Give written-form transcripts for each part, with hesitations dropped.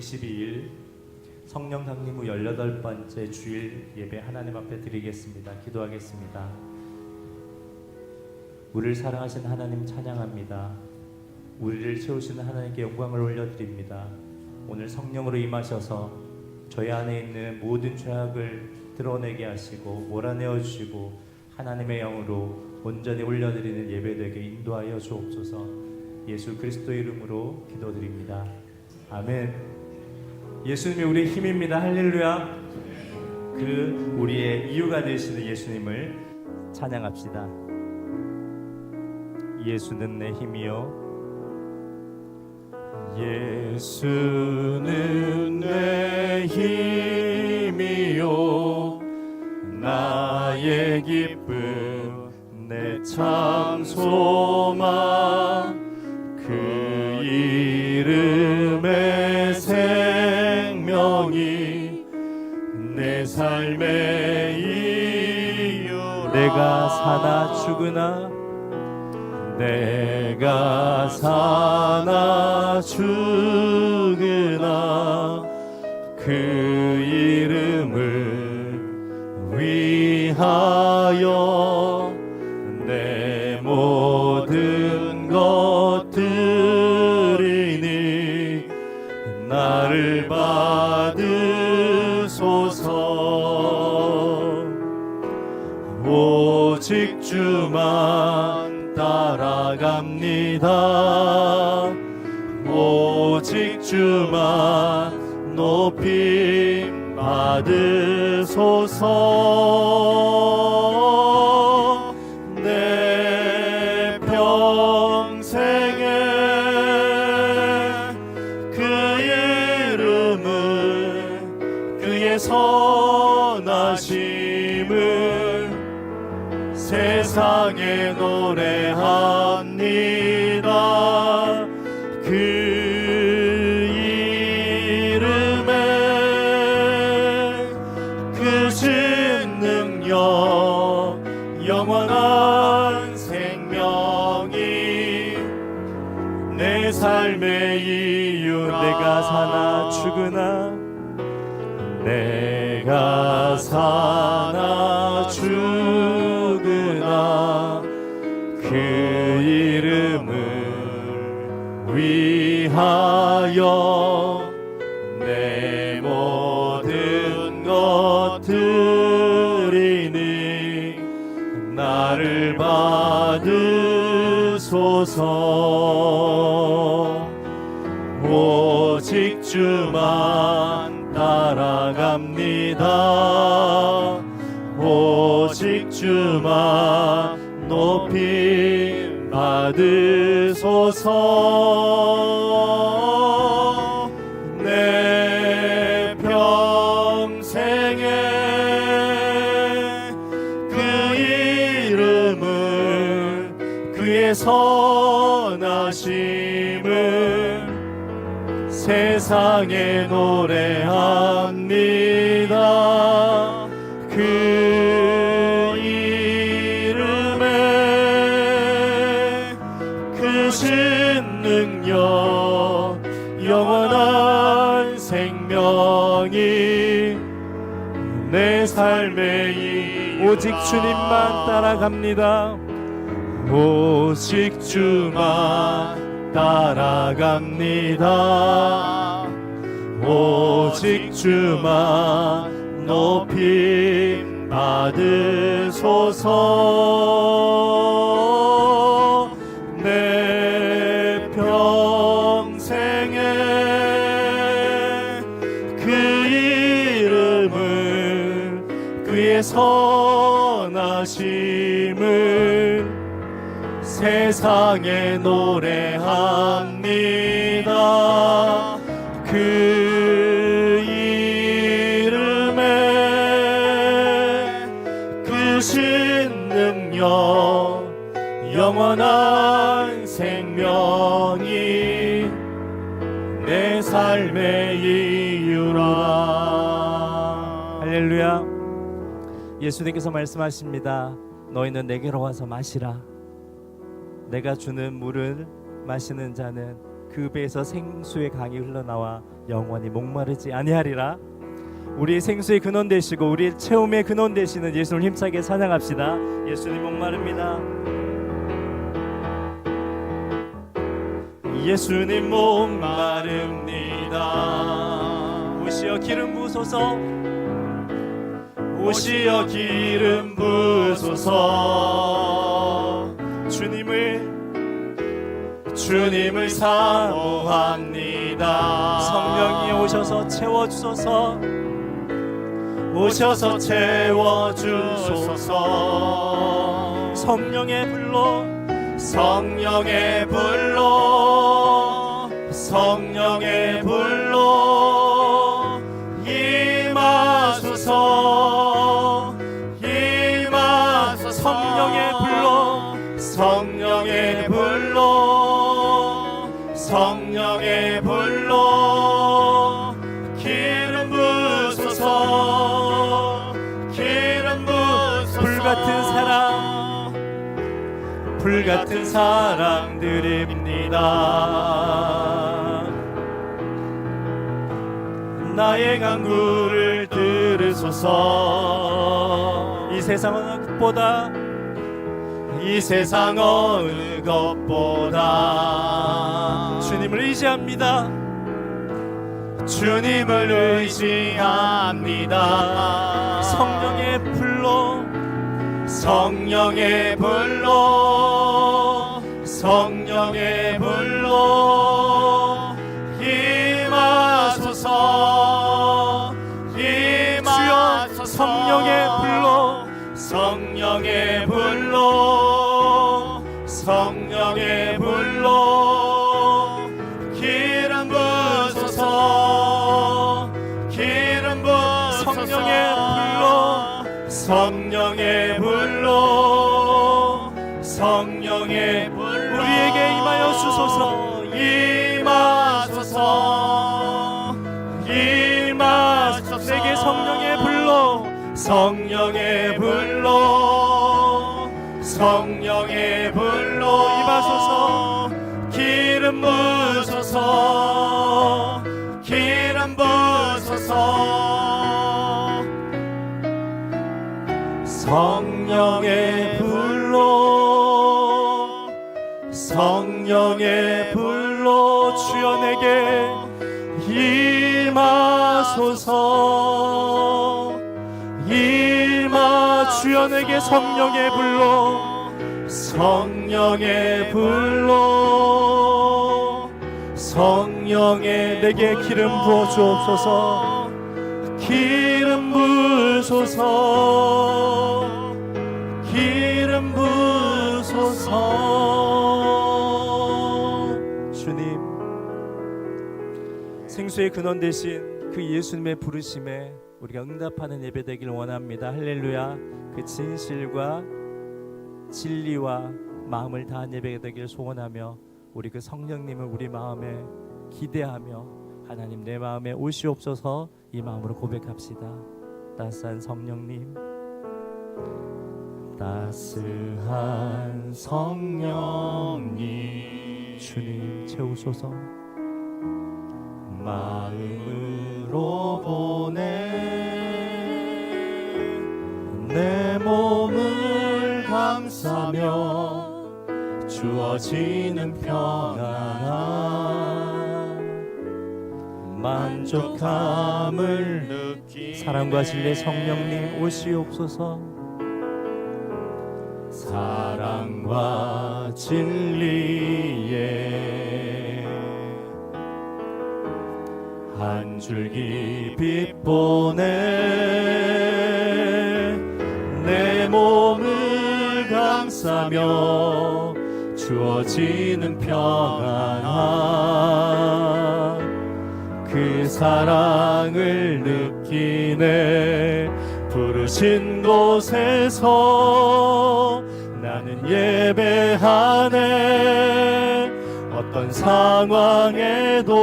22일 성령 강림 후 18번째 주일 예배 하나님 앞에 드리겠습니다. 기도하겠습니다. 우리를 사랑하신 하나님 찬양합니다. 우리를 채우시는 하나님께 영광을 올려드립니다. 오늘 성령으로 임하셔서 저희 안에 있는 모든 죄악을 드러내게 하시고 몰아내어 주시고 하나님의 영으로 온전히 올려드리는 예배되게 인도하여 주옵소서. 예수 그리스도의 이름으로 기도드립니다. 아멘. 예수님이 우리의 힘입니다. 할렐루야. 그 우리의 이유가 되시는 예수님을 찬양합시다. 예수는 내 힘이요, 예수는 내 힘이요, 나의 기쁨, 내 참 소망, 그 이름의 생명이 내 삶의 이유. 내가 사나 죽으나, 내가 사나 죽으나 그 이름을 위하여 내 모든 것들이니 나를 받으소서. 오직 주만 따라갑니다. 오직 주만 높임 받으소서. 내 평생에 그 이름을, 그의 선하심을 세상에 노래합니다. 그 이름에 크신 능력, 영원한 생명이 내 삶의 이유. 내가 사나 죽으나, 내가 사나 죽으나 그 이름을 위하여 내 모든 것들이니 나를 받으소서. 오직 주만 따라갑니다. 오직 주만 높임 받으소서. 내 평생에 그 이름을, 그의 선하심을 세상에 노래합니다. 그 이름에 크신 능력, 영원한 생명이 내 삶의 이유. 오직 주님만 따라갑니다. 오직 주만 따라갑니다. 오직 주만 높임 받으소서. 내 평생에 그 이름을, 그의 선하심을 세상에 노래합니다. 그 이름에 크신 능력, 영원한 생명이 내 삶의 이유라. 할렐루야. 예수님께서 말씀하십니다. 너희는 내게로 와서 마시라. 내가 주는 물을 마시는 자는 그 배에서 생수의 강이 흘러나와 영원히 목마르지 아니하리라. 우리의 생수의 근원 되시고 우리의 체험의 근원 되시는 예수를 힘차게 찬양합시다. 예수님 목마릅니다. 예수님 목마릅니다. 오시어 기름 부으소서. 오시어 기름 부으소서. 주님을 사모합니다. 성령이 오셔서 채워주소서. 오셔서 채워주소서. 성령의 불로 성령의 불로 성령의 불로 임하소서. 임하소서. 성령의 불로 성령의 불로 성령의 불로 기름 부으소서. 기름 부으소서. 불같은 사랑 불같은 사랑 드립니다. 나의 간구를 들으소서. 이 세상 어느 것보다 이 세상 어느 것보다 주님을 의지합니다. 주님을 의지합니다. 성령의 불로 성령의 불로 성령의 불로 임하소서. 임하소서. 성령의 불로 성령의 불로 성령의 불로 기름 부으소서. 기름 부으소서. 성령의 불로 성령의 불로 성령의 불로 우리에게 임하여 주소서. 임하소서. 임하소서. 내게 성령의 불로 성령의 불로 성령의 불로 임하소서. 기름 부으소서. 기름 부으소서. 성령의 불로 성령의 불로 주여 내게 임하소서. 주여 내게 성령의 불로 성령의 불로 성령의 내게 기름 부어 주옵소서. 기름 부으소서. 기름 부으소서. 주님, 생수의 근원 되신 그 예수님의 부르심에 우리가 응답하는 예배 되길 원합니다. 할렐루야. 그 진실과 진리와 마음을 다한 예배가 되길 소원하며 우리 그 성령님을 우리 마음에 기대하며 하나님 내 마음에 오시옵소서 이 마음으로 고백합시다. 따스한 성령님, 따스한 성령님 주님 채우소서. 마음으로 보내 내 몸을 감싸며 주어지는 평안함 만족함을 느끼네. 사랑과 진리의 성령님 오시옵소서. 사랑과 진리의 한 줄기 빛 보내 내 몸을 감싸며 주어지는 평안함 그 사랑을 느끼네. 부르신 곳에서 나는 예배하네. 어떤 상황에도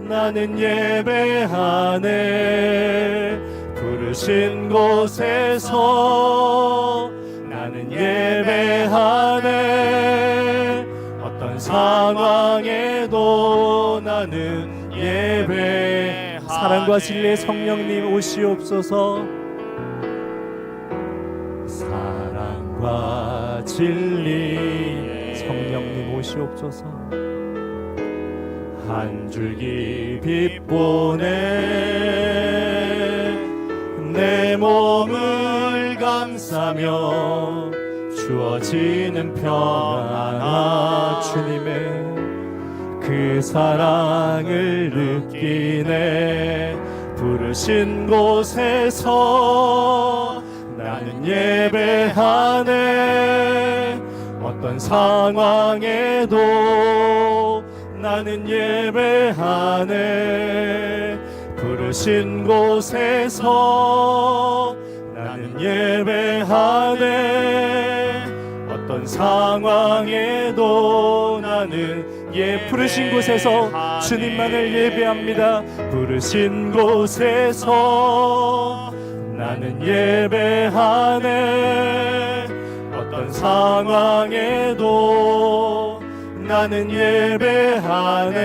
나는 예배하네. 부르신 곳에서 나는 예배하네. 어떤 상황에 사랑과 진리의 성령님 오시옵소서. 사랑과 진리의 성령님 오시옵소서. 한 줄기 빛 보내 내 몸을 감싸며 주어지는 평안아 주님의 그 사랑을 느끼네. 부르신 곳에서 나는 예배하네. 어떤 상황에도 나는 예배하네. 부르신 곳에서 나는 예배하네. 어떤 상황에도 나는 부르신 곳에서 주님만을 예배합니다. 부르신 곳에서 나는 예배하네. 어떤 상황에도 나는 예배하네.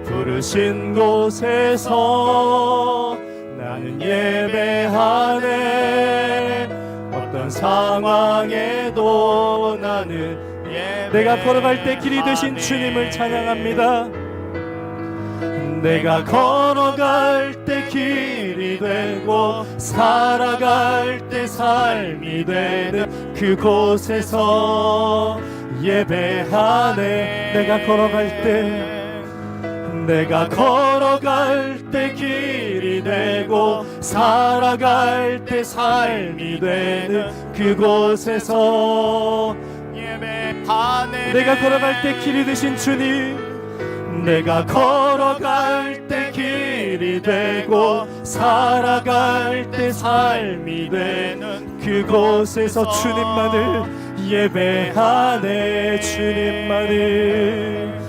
부르신 곳에서 나는 예배하네. 어떤 상황에도 나는 내가 걸어갈 때 길이 되신 주님을 찬양합니다. 내가 걸어갈 때 길이 되고 살아갈 때 삶이 되는 그곳에서 예배하네. 내가 걸어갈 때 길이 되고 살아갈 때 삶이 되는 그곳에서 예배하네. 내가 걸어갈 때 길이 되신 주님, 내가 걸어갈 때 길이 되고 살아갈 때 삶이 되는 그곳에서 주님만을 예배하네. 주님만을.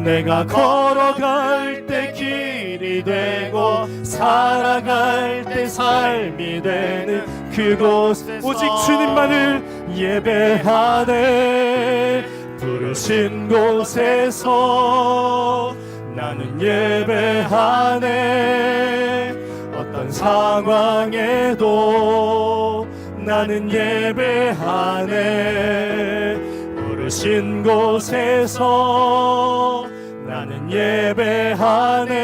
내가 걸어갈 때 길이 되고 살아갈 때 삶이 되는 그곳 오직 주님만을 예배하네. 부르신 곳에서 나는 예배하네. 어떤 상황에도 나는 예배하네. 부르신 곳에서 나는 예배하네.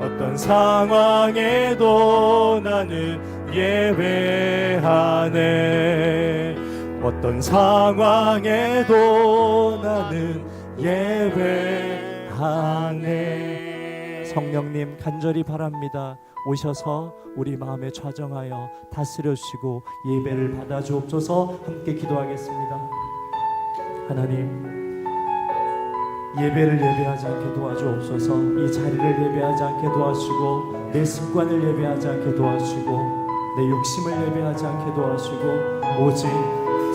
어떤 상황에도 나는 예배하네. 어떤 상황에도 나는 예배하네. 성령님 간절히 바랍니다. 오셔서 우리 마음에 좌정하여 다스려 주시고 예배를 받아 주옵소서. 함께 기도하겠습니다. 하나님, 예배를 예배하지 않게 도와주옵소서. 이 자리를 예배하지 않게 도와주시고 내 습관을 예배하지 않게 도와주시고 내 욕심을 예배하지 않게 도와주시고 오직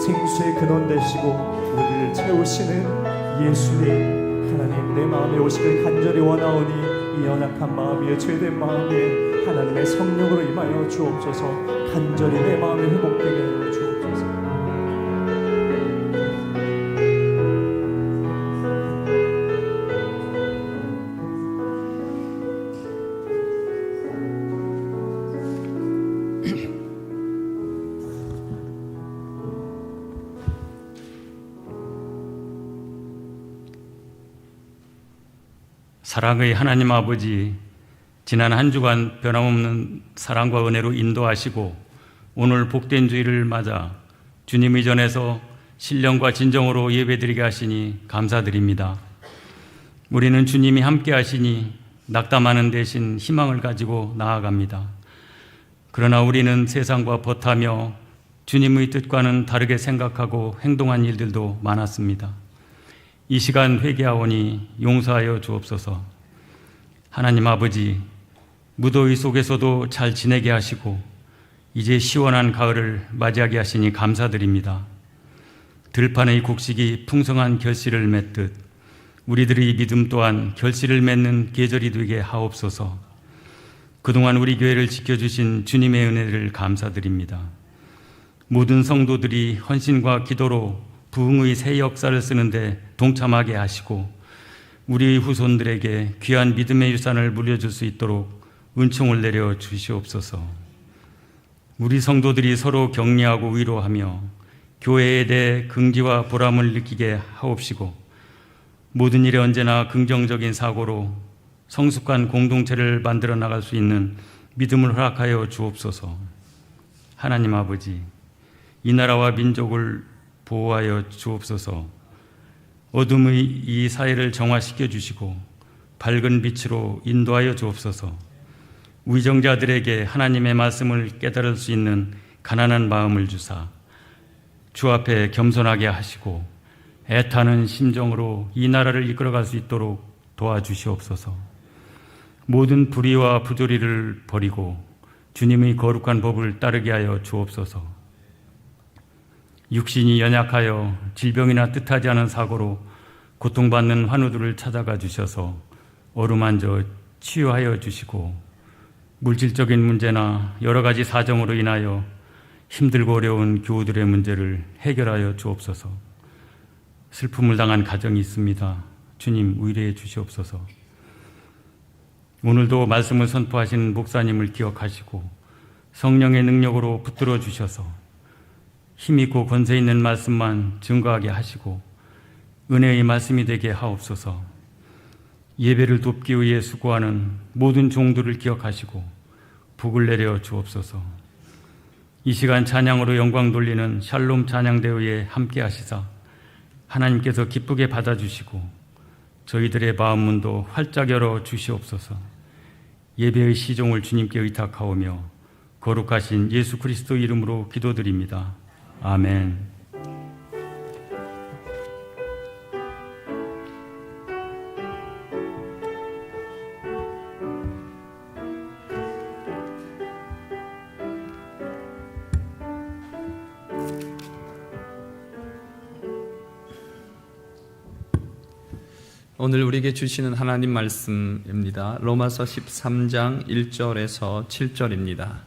생수의 근원 되시고 우리를 채우시는 예수님 하나님, 내 마음에 오시길 간절히 원하오니 이 연약한 마음 위에 죄된 마음 위에 하나님의 성령으로 임하여 주옵소서. 간절히 내 마음이 회복되게 하여 주옵소서. 사랑의 하나님 아버지, 지난 한 주간 변함없는 사랑과 은혜로 인도하시고 오늘 복된 주일을 맞아 주님의 전에서 신령과 진정으로 예배드리게 하시니 감사드립니다. 우리는 주님이 함께 하시니 낙담하는 대신 희망을 가지고 나아갑니다. 그러나 우리는 세상과 버타며 주님의 뜻과는 다르게 생각하고 행동한 일들도 많았습니다. 이 시간 회개하오니 용서하여 주옵소서. 하나님 아버지, 무더위 속에서도 잘 지내게 하시고 이제 시원한 가을을 맞이하게 하시니 감사드립니다. 들판의 곡식이 풍성한 결실을 맺듯 우리들의 믿음 또한 결실을 맺는 계절이 되게 하옵소서. 그동안 우리 교회를 지켜주신 주님의 은혜를 감사드립니다. 모든 성도들이 헌신과 기도로 부흥의 새 역사를 쓰는데 동참하게 하시고 우리 후손들에게 귀한 믿음의 유산을 물려줄 수 있도록 은총을 내려 주시옵소서. 우리 성도들이 서로 격려하고 위로하며 교회에 대해 긍지와 보람을 느끼게 하옵시고, 모든 일에 언제나 긍정적인 사고로 성숙한 공동체를 만들어 나갈 수 있는 믿음을 허락하여 주옵소서. 하나님 아버지, 이 나라와 민족을 보호하여 주옵소서. 어둠의 이 사회를 정화시켜 주시고 밝은 빛으로 인도하여 주옵소서. 위정자들에게 하나님의 말씀을 깨달을 수 있는 가난한 마음을 주사 주 앞에 겸손하게 하시고 애타는 심정으로 이 나라를 이끌어갈 수 있도록 도와주시옵소서. 모든 불의와 부조리를 버리고 주님의 거룩한 법을 따르게 하여 주옵소서. 육신이 연약하여 질병이나 뜻하지 않은 사고로 고통받는 환우들을 찾아가 주셔서 어루만져 치유하여 주시고, 물질적인 문제나 여러 가지 사정으로 인하여 힘들고 어려운 교우들의 문제를 해결하여 주옵소서. 슬픔을 당한 가정이 있습니다. 주님 위로해 주시옵소서. 오늘도 말씀을 선포하시는 목사님을 기억하시고 성령의 능력으로 붙들어 주셔서 힘있고 권세 있는 말씀만 증거하게 하시고 은혜의 말씀이 되게 하옵소서. 예배를 돕기 위해 수고하는 모든 종들을 기억하시고 복을 내려 주옵소서. 이 시간 찬양으로 영광 돌리는 샬롬 찬양대회에 함께 하시사 하나님께서 기쁘게 받아주시고 저희들의 마음 문도 활짝 열어 주시옵소서. 예배의 시종을 주님께 의탁하오며 거룩하신 예수 그리스도 이름으로 기도드립니다. 아멘. 오늘 우리에게 주시는 하나님 말씀입니다. 로마서 13장 1절에서 7절입니다.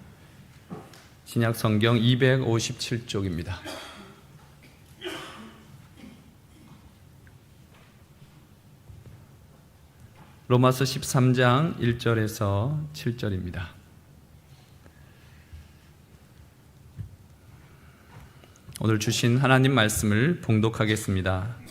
신약 성경 257쪽입니다. 로마서 13장 1절에서 7절입니다. 오늘 주신 하나님 말씀을 봉독하겠습니다.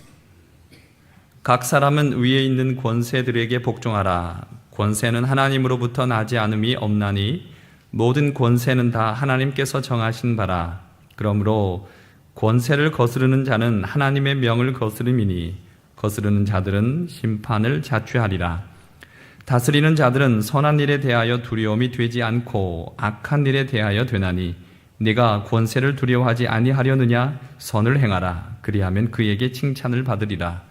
각 사람은 위에 있는 권세들에게 복종하라. 권세는 하나님으로부터 나지 않음이 없나니 모든 권세는 다 하나님께서 정하신 바라. 그러므로 권세를 거스르는 자는 하나님의 명을 거스름이니 거스르는 자들은 심판을 자취하리라. 다스리는 자들은 선한 일에 대하여 두려움이 되지 않고 악한 일에 대하여 되나니 네가 권세를 두려워하지 아니하려느냐? 선을 행하라. 그리하면 그에게 칭찬을 받으리라.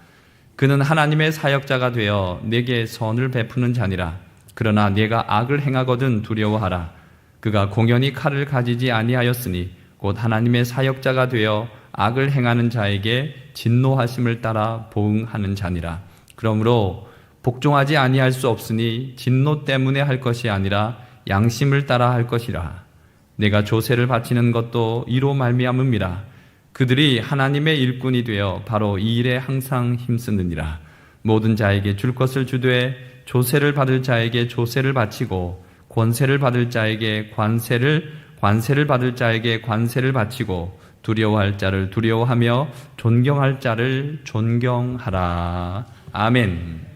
그는 하나님의 사역자가 되어 내게 선을 베푸는 자니라. 그러나 네가 악을 행하거든 두려워하라. 그가 공연히 칼을 가지지 아니하였으니 곧 하나님의 사역자가 되어 악을 행하는 자에게 진노하심을 따라 보응하는 자니라. 그러므로 복종하지 아니할 수 없으니 진노 때문에 할 것이 아니라 양심을 따라 할 것이라. 내가 조세를 바치는 것도 이로 말미암음이라. 그들이 하나님의 일꾼이 되어 바로 이 일에 항상 힘쓰느니라. 모든 자에게 줄 것을 주되 조세를 받을 자에게 조세를 바치고 권세를 받을 자에게 관세를 받을 자에게 관세를 바치고 두려워할 자를 두려워하며 존경할 자를 존경하라. 아멘.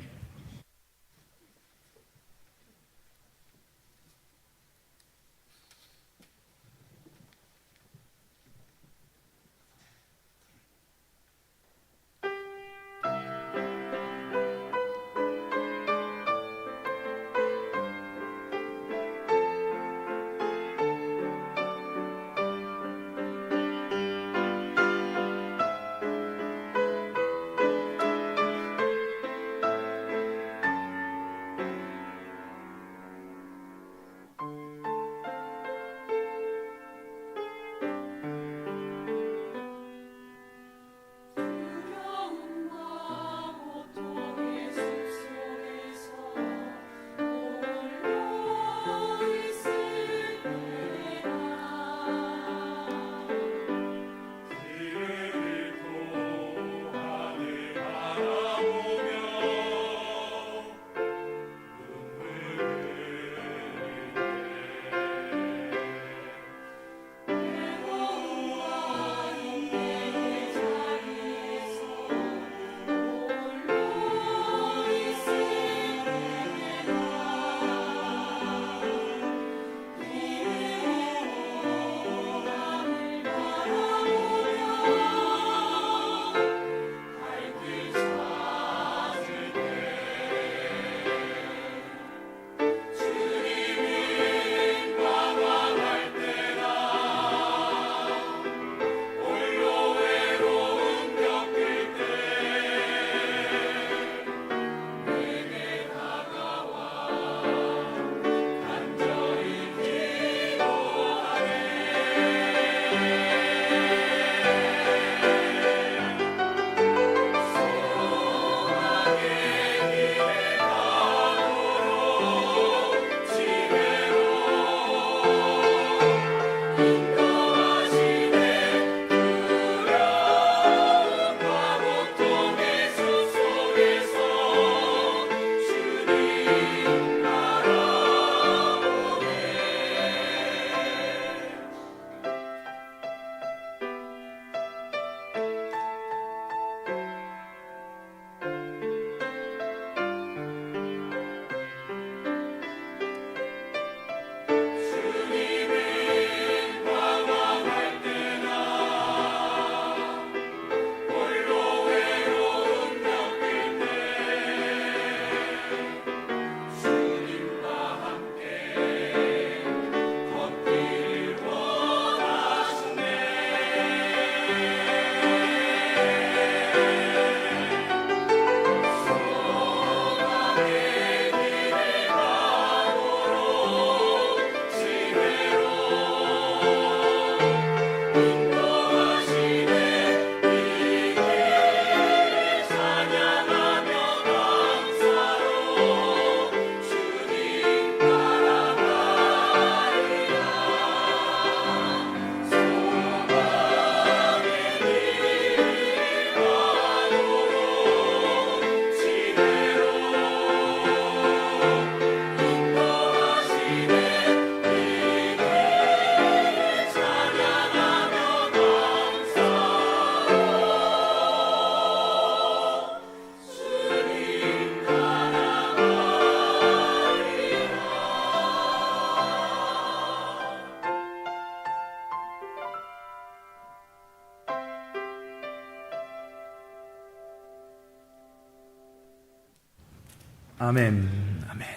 아멘. 아멘.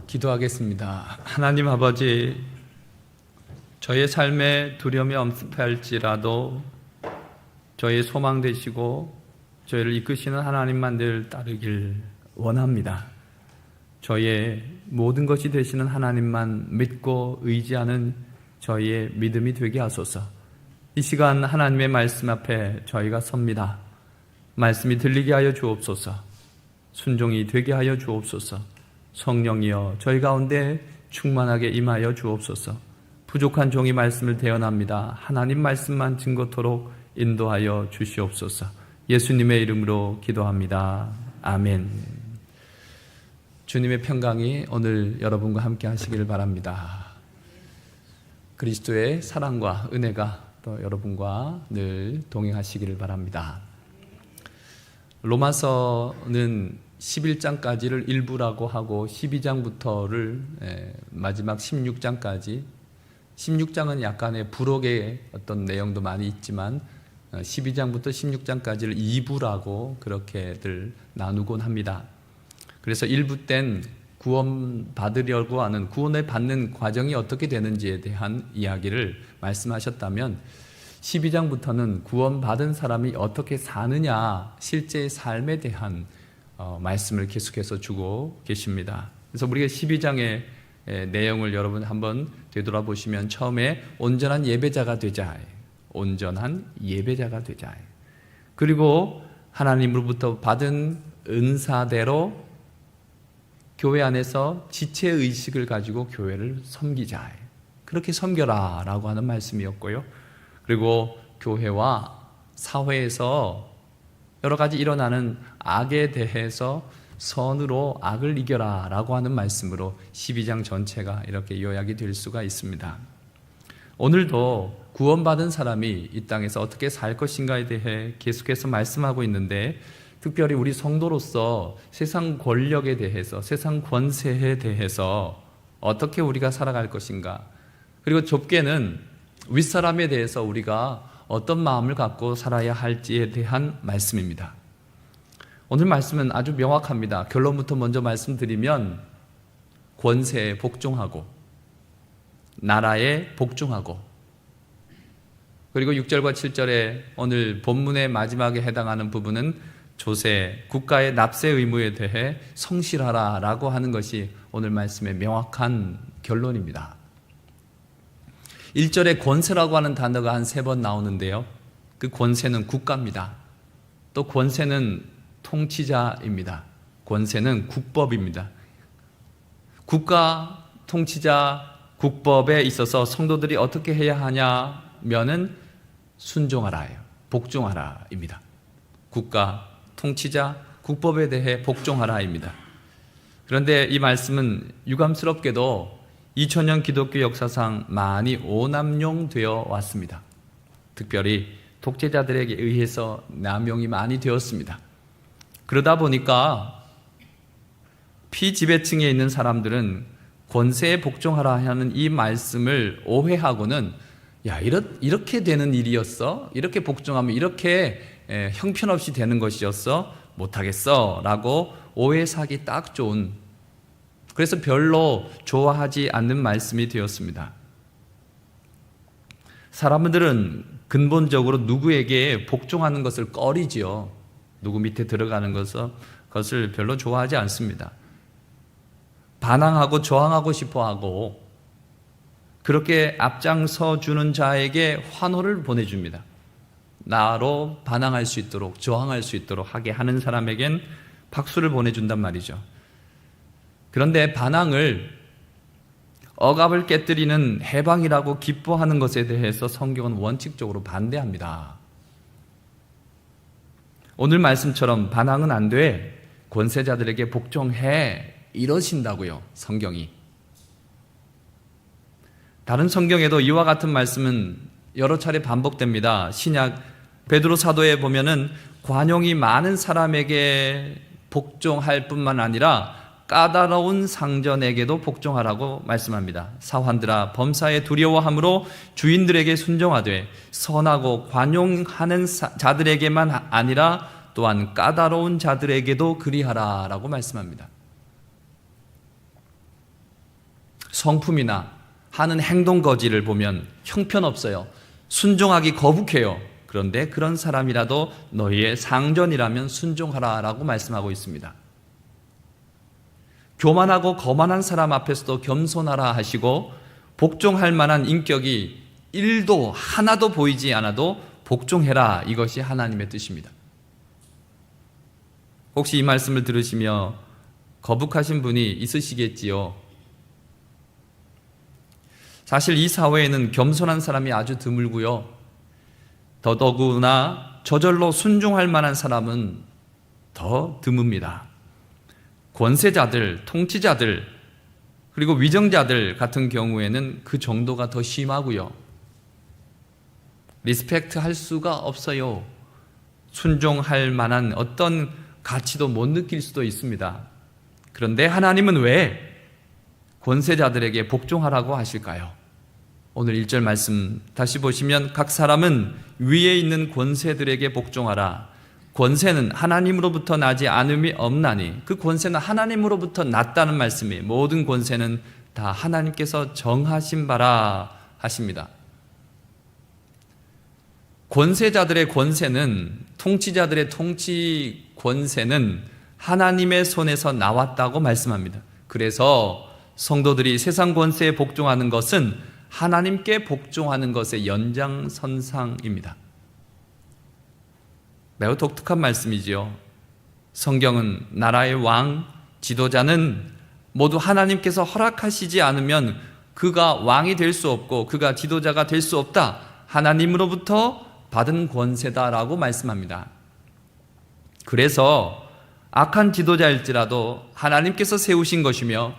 기도하겠습니다. 하나님 아버지, 저의 삶에 두려움이 엄습할지라도 저의 소망 되시고 저희를 이끄시는 하나님만 늘 따르길 원합니다. 저의 모든 것이 되시는 하나님만 믿고 의지하는 저희의 믿음이 되게 하소서. 이 시간 하나님의 말씀 앞에 저희가 섭니다. 말씀이 들리게 하여 주옵소서. 순종이 되게 하여 주옵소서. 성령이여 저희 가운데 충만하게 임하여 주옵소서. 부족한 종이 말씀을 대언합니다. 하나님 말씀만 증거토록 인도하여 주시옵소서. 예수님의 이름으로 기도합니다. 아멘. 주님의 평강이 오늘 여러분과 함께 하시기를 바랍니다. 그리스도의 사랑과 은혜가 또 여러분과 늘 동행하시기를 바랍니다. 로마서는 11장까지를 일부라고 하고 12장부터를 마지막 16장까지, 16장은 약간의 부록의 어떤 내용도 많이 있지만 12장부터 16장까지를 2부라고 그렇게들 나누곤 합니다. 그래서 1부 땐 구원 받으려고 하는, 구원을 받는 과정이 어떻게 되는지에 대한 이야기를 말씀하셨다면 12장부터는 구원받은 사람이 어떻게 사느냐, 실제의 삶에 대한 말씀을 계속해서 주고 계십니다. 그래서 우리가 12장의 내용을 여러분 한번 되돌아보시면 처음에 온전한 예배자가 되자, 온전한 예배자가 되자, 그리고 하나님으로부터 받은 은사대로 교회 안에서 지체의식을 가지고 교회를 섬기자, 그렇게 섬겨라 라고 하는 말씀이었고요. 그리고 교회와 사회에서 여러 가지 일어나는 악에 대해서 선으로 악을 이겨라 라고 하는 말씀으로 12장 전체가 이렇게 요약이 될 수가 있습니다. 오늘도 구원받은 사람이 이 땅에서 어떻게 살 것인가에 대해 계속해서 말씀하고 있는데, 특별히 우리 성도로서 세상 권력에 대해서, 세상 권세에 대해서 어떻게 우리가 살아갈 것인가, 그리고 좁게는 윗사람에 대해서 우리가 어떤 마음을 갖고 살아야 할지에 대한 말씀입니다. 오늘 말씀은 아주 명확합니다. 결론부터 먼저 말씀드리면 권세에 복종하고 나라에 복종하고, 그리고 6절과 7절에 오늘 본문의 마지막에 해당하는 부분은 조세, 국가의 납세 의무에 대해 성실하라 라고 하는 것이 오늘 말씀의 명확한 결론입니다. 1절에 권세라고 하는 단어가 한 3번 나오는데요, 그 권세는 국가입니다. 또 권세는 통치자입니다. 권세는 국법입니다. 국가, 통치자, 국법에 있어서 성도들이 어떻게 해야 하냐면은 순종하라예요. 복종하라입니다. 국가, 통치자, 국법에 대해 복종하라입니다. 그런데 이 말씀은 유감스럽게도 2000년 기독교 역사상 많이 오남용되어 왔습니다. 특별히 독재자들에게 의해서 남용이 많이 되었습니다. 그러다 보니까 피지배층에 있는 사람들은 권세에 복종하라 하는 이 말씀을 오해하고는, 야, 이렇게 되는 일이었어? 이렇게 복종하면 이렇게 형편없이 되는 것이었어? 못하겠어 라고 오해 사기 딱 좋은, 그래서 별로 좋아하지 않는 말씀이 되었습니다. 사람들은 근본적으로 누구에게 복종하는 것을 꺼리지요. 누구 밑에 들어가는 것을 별로 좋아하지 않습니다. 반항하고 저항하고 싶어하고, 그렇게 앞장서 주는 자에게 환호를 보내줍니다. 나로 반항할 수 있도록, 저항할 수 있도록 하게 하는 사람에겐 박수를 보내준단 말이죠. 그런데 반항을, 억압을 깨뜨리는 해방이라고 기뻐하는 것에 대해서 성경은 원칙적으로 반대합니다. 오늘 말씀처럼 반항은 안 돼, 권세자들에게 복종해, 이러신다고요, 성경이. 다른 성경에도 이와 같은 말씀은 여러 차례 반복됩니다. 신약 베드로 사도에 보면은 관용이 많은 사람에게 복종할 뿐만 아니라 까다로운 상전에게도 복종하라고 말씀합니다. 사환들아, 범사에 두려워함으로 주인들에게 순종하되 선하고 관용하는 자들에게만 아니라 또한 까다로운 자들에게도 그리하라 라고 말씀합니다. 성품이나 하는 행동 거지를 보면 형편없어요. 순종하기 거북해요. 그런데 그런 사람이라도 너희의 상전이라면 순종하라 라고 말씀하고 있습니다. 교만하고 거만한 사람 앞에서도 겸손하라 하시고 복종할 만한 인격이 1도 하나도 보이지 않아도 복종해라, 이것이 하나님의 뜻입니다. 혹시 이 말씀을 들으시며 거북하신 분이 있으시겠지요? 사실 이 사회에는 겸손한 사람이 아주 드물고요. 더더구나 저절로 순종할 만한 사람은 더 드뭅니다. 권세자들, 통치자들, 그리고 위정자들 같은 경우에는 그 정도가 더 심하고요. 리스펙트 할 수가 없어요. 순종할 만한 어떤 가치도 못 느낄 수도 있습니다. 그런데 하나님은 왜 권세자들에게 복종하라고 하실까요? 오늘 1절 말씀 다시 보시면 각 사람은 위에 있는 권세들에게 복종하라. 권세는 하나님으로부터 나지 않음이 없나니, 그 권세는 하나님으로부터 났다는 말씀이에요. 모든 권세는 다 하나님께서 정하신 바라 하십니다. 권세자들의 권세는, 통치자들의 통치 권세는 하나님의 손에서 나왔다고 말씀합니다. 그래서 성도들이 세상 권세에 복종하는 것은 하나님께 복종하는 것의 연장선상입니다. 매우 독특한 말씀이지요. 성경은 나라의 왕, 지도자는 모두 하나님께서 허락하시지 않으면 그가 왕이 될 수 없고 그가 지도자가 될 수 없다, 하나님으로부터 받은 권세다라고 말씀합니다. 그래서 악한 지도자일지라도 하나님께서 세우신 것이며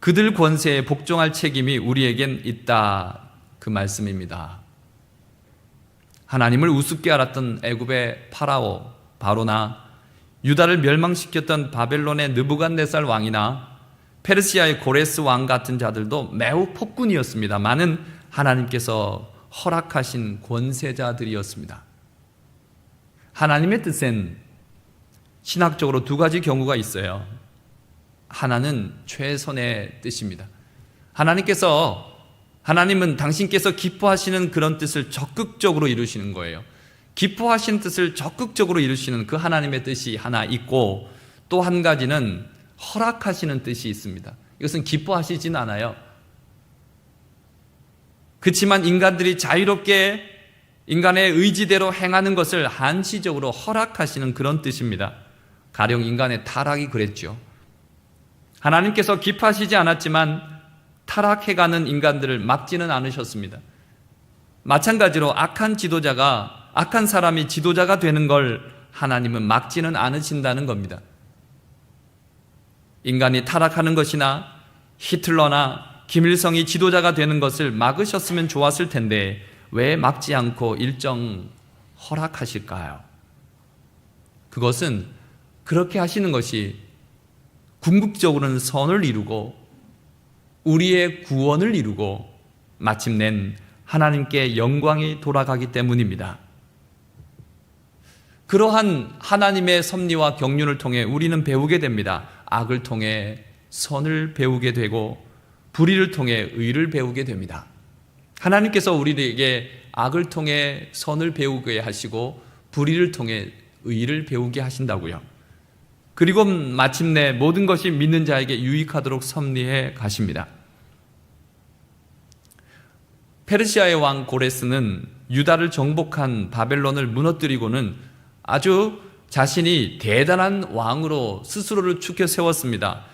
그들 권세에 복종할 책임이 우리에겐 있다, 그 말씀입니다. 하나님을 우습게 알았던 애굽의 파라오 바로나 유다를 멸망시켰던 바벨론의 느부갓네살 왕이나 페르시아의 고레스 왕 같은 자들도 매우 폭군이었습니다만은 하나님께서 허락하신 권세자들이었습니다. 하나님의 뜻엔 신학적으로 두 가지 경우가 있어요. 하나는 최선의 뜻입니다. 하나님은 당신께서 기뻐하시는 그런 뜻을 적극적으로 이루시는 거예요. 기뻐하시는 뜻을 적극적으로 이루시는 그 하나님의 뜻이 하나 있고, 또 한 가지는 허락하시는 뜻이 있습니다. 이것은 기뻐하시진 않아요. 그렇지만 인간들이 자유롭게 인간의 의지대로 행하는 것을 한시적으로 허락하시는 그런 뜻입니다. 가령 인간의 타락이 그랬죠. 하나님께서 기뻐하시지 않았지만 타락해가는 인간들을 막지는 않으셨습니다. 마찬가지로 악한 사람이 지도자가 되는 걸 하나님은 막지는 않으신다는 겁니다. 인간이 타락하는 것이나 히틀러나 김일성이 지도자가 되는 것을 막으셨으면 좋았을 텐데 왜 막지 않고 일정 허락하실까요? 그것은 그렇게 하시는 것이 궁극적으로는 선을 이루고 우리의 구원을 이루고 마침낸 하나님께 영광이 돌아가기 때문입니다. 그러한 하나님의 섭리와 경륜을 통해 우리는 배우게 됩니다. 악을 통해 선을 배우게 되고 불의를 통해 의를 배우게 됩니다. 하나님께서 우리에게 악을 통해 선을 배우게 하시고 불의를 통해 의를 배우게 하신다고요. 그리고 마침내 모든 것이 믿는 자에게 유익하도록 섭리해 가십니다. 페르시아의 왕 고레스는 유다를 정복한 바벨론을 무너뜨리고는 아주 자신이 대단한 왕으로 스스로를 추켜 세웠습니다.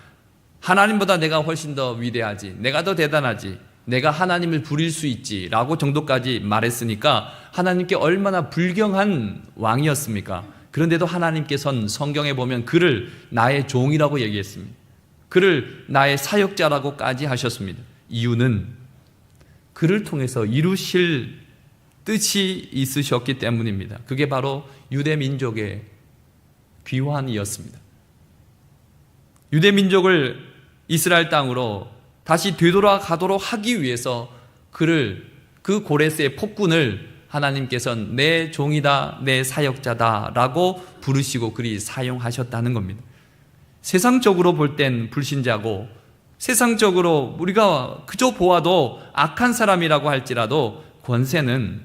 하나님보다 내가 훨씬 더 위대하지, 내가 더 대단하지, 내가 하나님을 부릴 수 있지 라고 정도까지 말했으니까 하나님께 얼마나 불경한 왕이었습니까? 그런데도 하나님께서는 성경에 보면 그를 나의 종이라고 얘기했습니다. 그를 나의 사역자라고까지 하셨습니다. 이유는 그를 통해서 이루실 뜻이 있으셨기 때문입니다. 그게 바로 유대 민족의 귀환이었습니다. 유대 민족을 이스라엘 땅으로 다시 되돌아가도록 하기 위해서 그 고레스의 폭군을 하나님께서는 내 종이다, 내 사역자다 라고 부르시고 그리 사용하셨다는 겁니다. 세상적으로 볼 땐 불신자고, 세상적으로 우리가 그저 보아도 악한 사람이라고 할지라도 권세는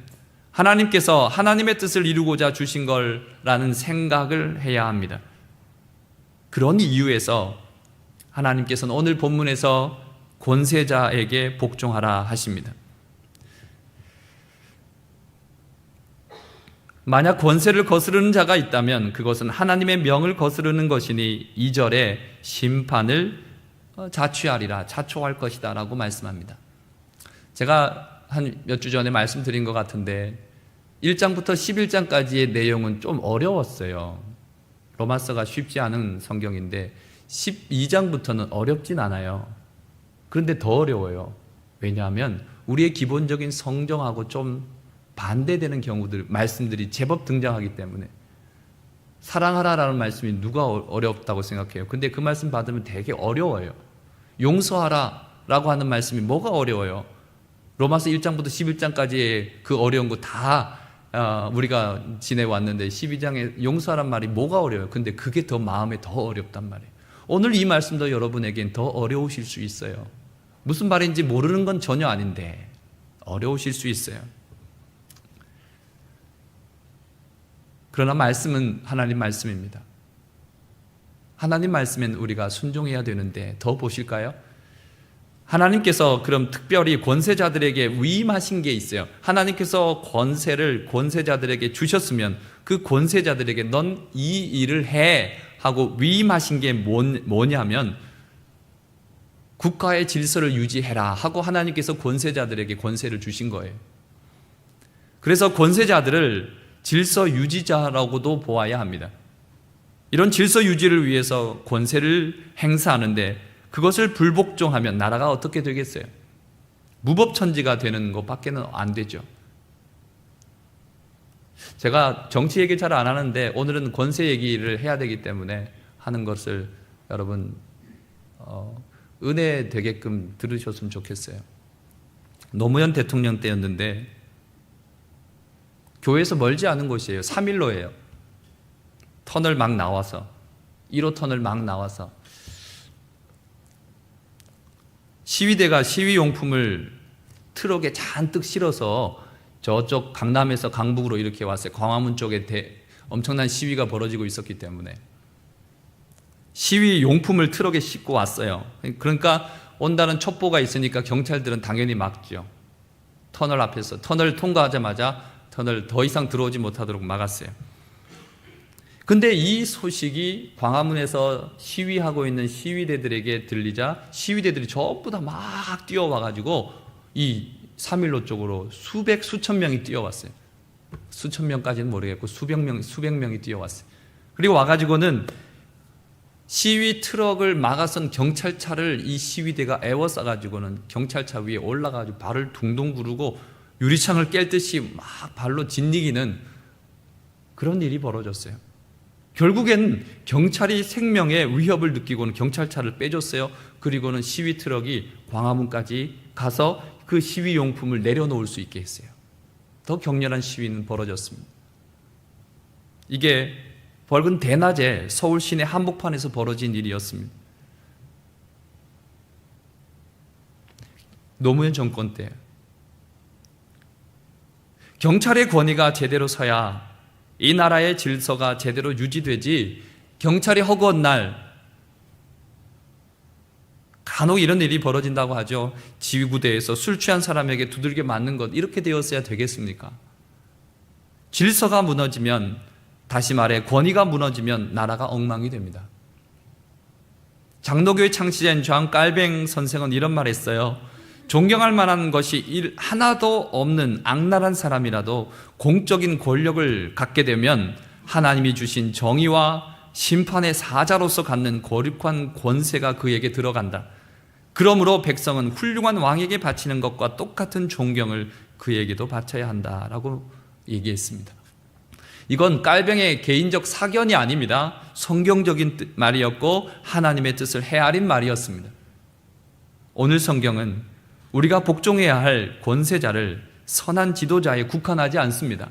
하나님께서 하나님의 뜻을 이루고자 주신 거라는 생각을 해야 합니다. 그런 이유에서 하나님께서는 오늘 본문에서 권세자에게 복종하라 하십니다. 만약 권세를 거스르는 자가 있다면 그것은 하나님의 명을 거스르는 것이니 2절에 심판을 자취하리라, 자초할 것이다 라고 말씀합니다. 제가 한 몇 주 전에 말씀드린 것 같은데 1장부터 11장까지의 내용은 좀 어려웠어요. 로마서가 쉽지 않은 성경인데 12장부터는 어렵진 않아요. 그런데 더 어려워요. 왜냐하면 우리의 기본적인 성정하고 좀 반대되는 경우들, 말씀들이 제법 등장하기 때문에. 사랑하라라는 말씀이 누가 어렵다고 생각해요? 근데 그 말씀 받으면 되게 어려워요. 용서하라라고 하는 말씀이 뭐가 어려워요? 로마서 1장부터 11장까지의 그 어려운 거 다 우리가 지내왔는데 12장에 용서하란 말이 뭐가 어려워요? 근데 그게 더 마음에 더 어렵단 말이에요. 오늘 이 말씀도 여러분에겐 더 어려우실 수 있어요. 무슨 말인지 모르는 건 전혀 아닌데 어려우실 수 있어요. 그러나 말씀은 하나님 말씀입니다. 하나님 말씀엔 우리가 순종해야 되는데 더 보실까요? 하나님께서 그럼 특별히 권세자들에게 위임하신 게 있어요. 하나님께서 권세를 권세자들에게 주셨으면 그 권세자들에게 넌 이 일을 해 하고 위임하신 게 뭐냐면 국가의 질서를 유지해라 하고 하나님께서 권세자들에게 권세를 주신 거예요. 그래서 권세자들을 질서 유지자라고도 보아야 합니다. 이런 질서 유지를 위해서 권세를 행사하는데 그것을 불복종하면 나라가 어떻게 되겠어요? 무법천지가 되는 것밖에는 안 되죠. 제가 정치 얘기 잘 안 하는데 오늘은 권세 얘기를 해야 되기 때문에 하는 것을 여러분 은혜 되게끔 들으셨으면 좋겠어요. 노무현 대통령 때였는데 교회에서 멀지 않은 곳이에요. 3일로예요. 터널 막 나와서 1호 터널 막 나와서 시위대가 시위용품을 트럭에 잔뜩 실어서 저쪽 강남에서 강북으로 이렇게 왔어요. 광화문 쪽에 엄청난 시위가 벌어지고 있었기 때문에 시위용품을 트럭에 싣고 왔어요. 그러니까 온다는 첩보가 있으니까 경찰들은 당연히 막죠. 터널 앞에서 터널 통과하자마자 터널 더 이상 들어오지 못하도록 막았어요. 근데 이 소식이 광화문에서 시위하고 있는 시위대들에게 들리자 시위대들이 전부 다 막 뛰어와가지고 이 3일로 쪽으로 수천 명이 뛰어왔어요. 수천 명까지는 모르겠고 수백 명이 뛰어왔어요. 그리고 와가지고는 시위 트럭을 막아선 경찰차를 이 시위대가 에워싸가지고는 경찰차 위에 올라가지고 발을 둥둥 구르고 유리창을 깰 듯이 막 발로 짓이기는 그런 일이 벌어졌어요. 결국엔 경찰이 생명의 위협을 느끼고는 경찰차를 빼줬어요. 그리고는 시위 트럭이 광화문까지 가서 그 시위 용품을 내려놓을 수 있게 했어요. 더 격렬한 시위는 벌어졌습니다. 이게 벌금 대낮에 서울 시내 한복판에서 벌어진 일이었습니다. 노무현 정권 때 경찰의 권위가 제대로 서야 이 나라의 질서가 제대로 유지되지, 경찰이 허구한 날 간혹 이런 일이 벌어진다고 하죠. 지휘부대에서 술 취한 사람에게 두들겨 맞는 것, 이렇게 되었어야 되겠습니까? 질서가 무너지면, 다시 말해 권위가 무너지면 나라가 엉망이 됩니다. 장로교의 창시자인 존 깔뱅 선생은 이런 말 했어요. 존경할 만한 것이 하나도 없는 악랄한 사람이라도 공적인 권력을 갖게 되면 하나님이 주신 정의와 심판의 사자로서 갖는 거룩한 권세가 그에게 들어간다. 그러므로 백성은 훌륭한 왕에게 바치는 것과 똑같은 존경을 그에게도 바쳐야 한다라고 얘기했습니다. 이건 깔뱅의 개인적 사견이 아닙니다. 성경적인 말이었고 하나님의 뜻을 헤아린 말이었습니다. 오늘 성경은 우리가 복종해야 할 권세자를 선한 지도자에 국한하지 않습니다.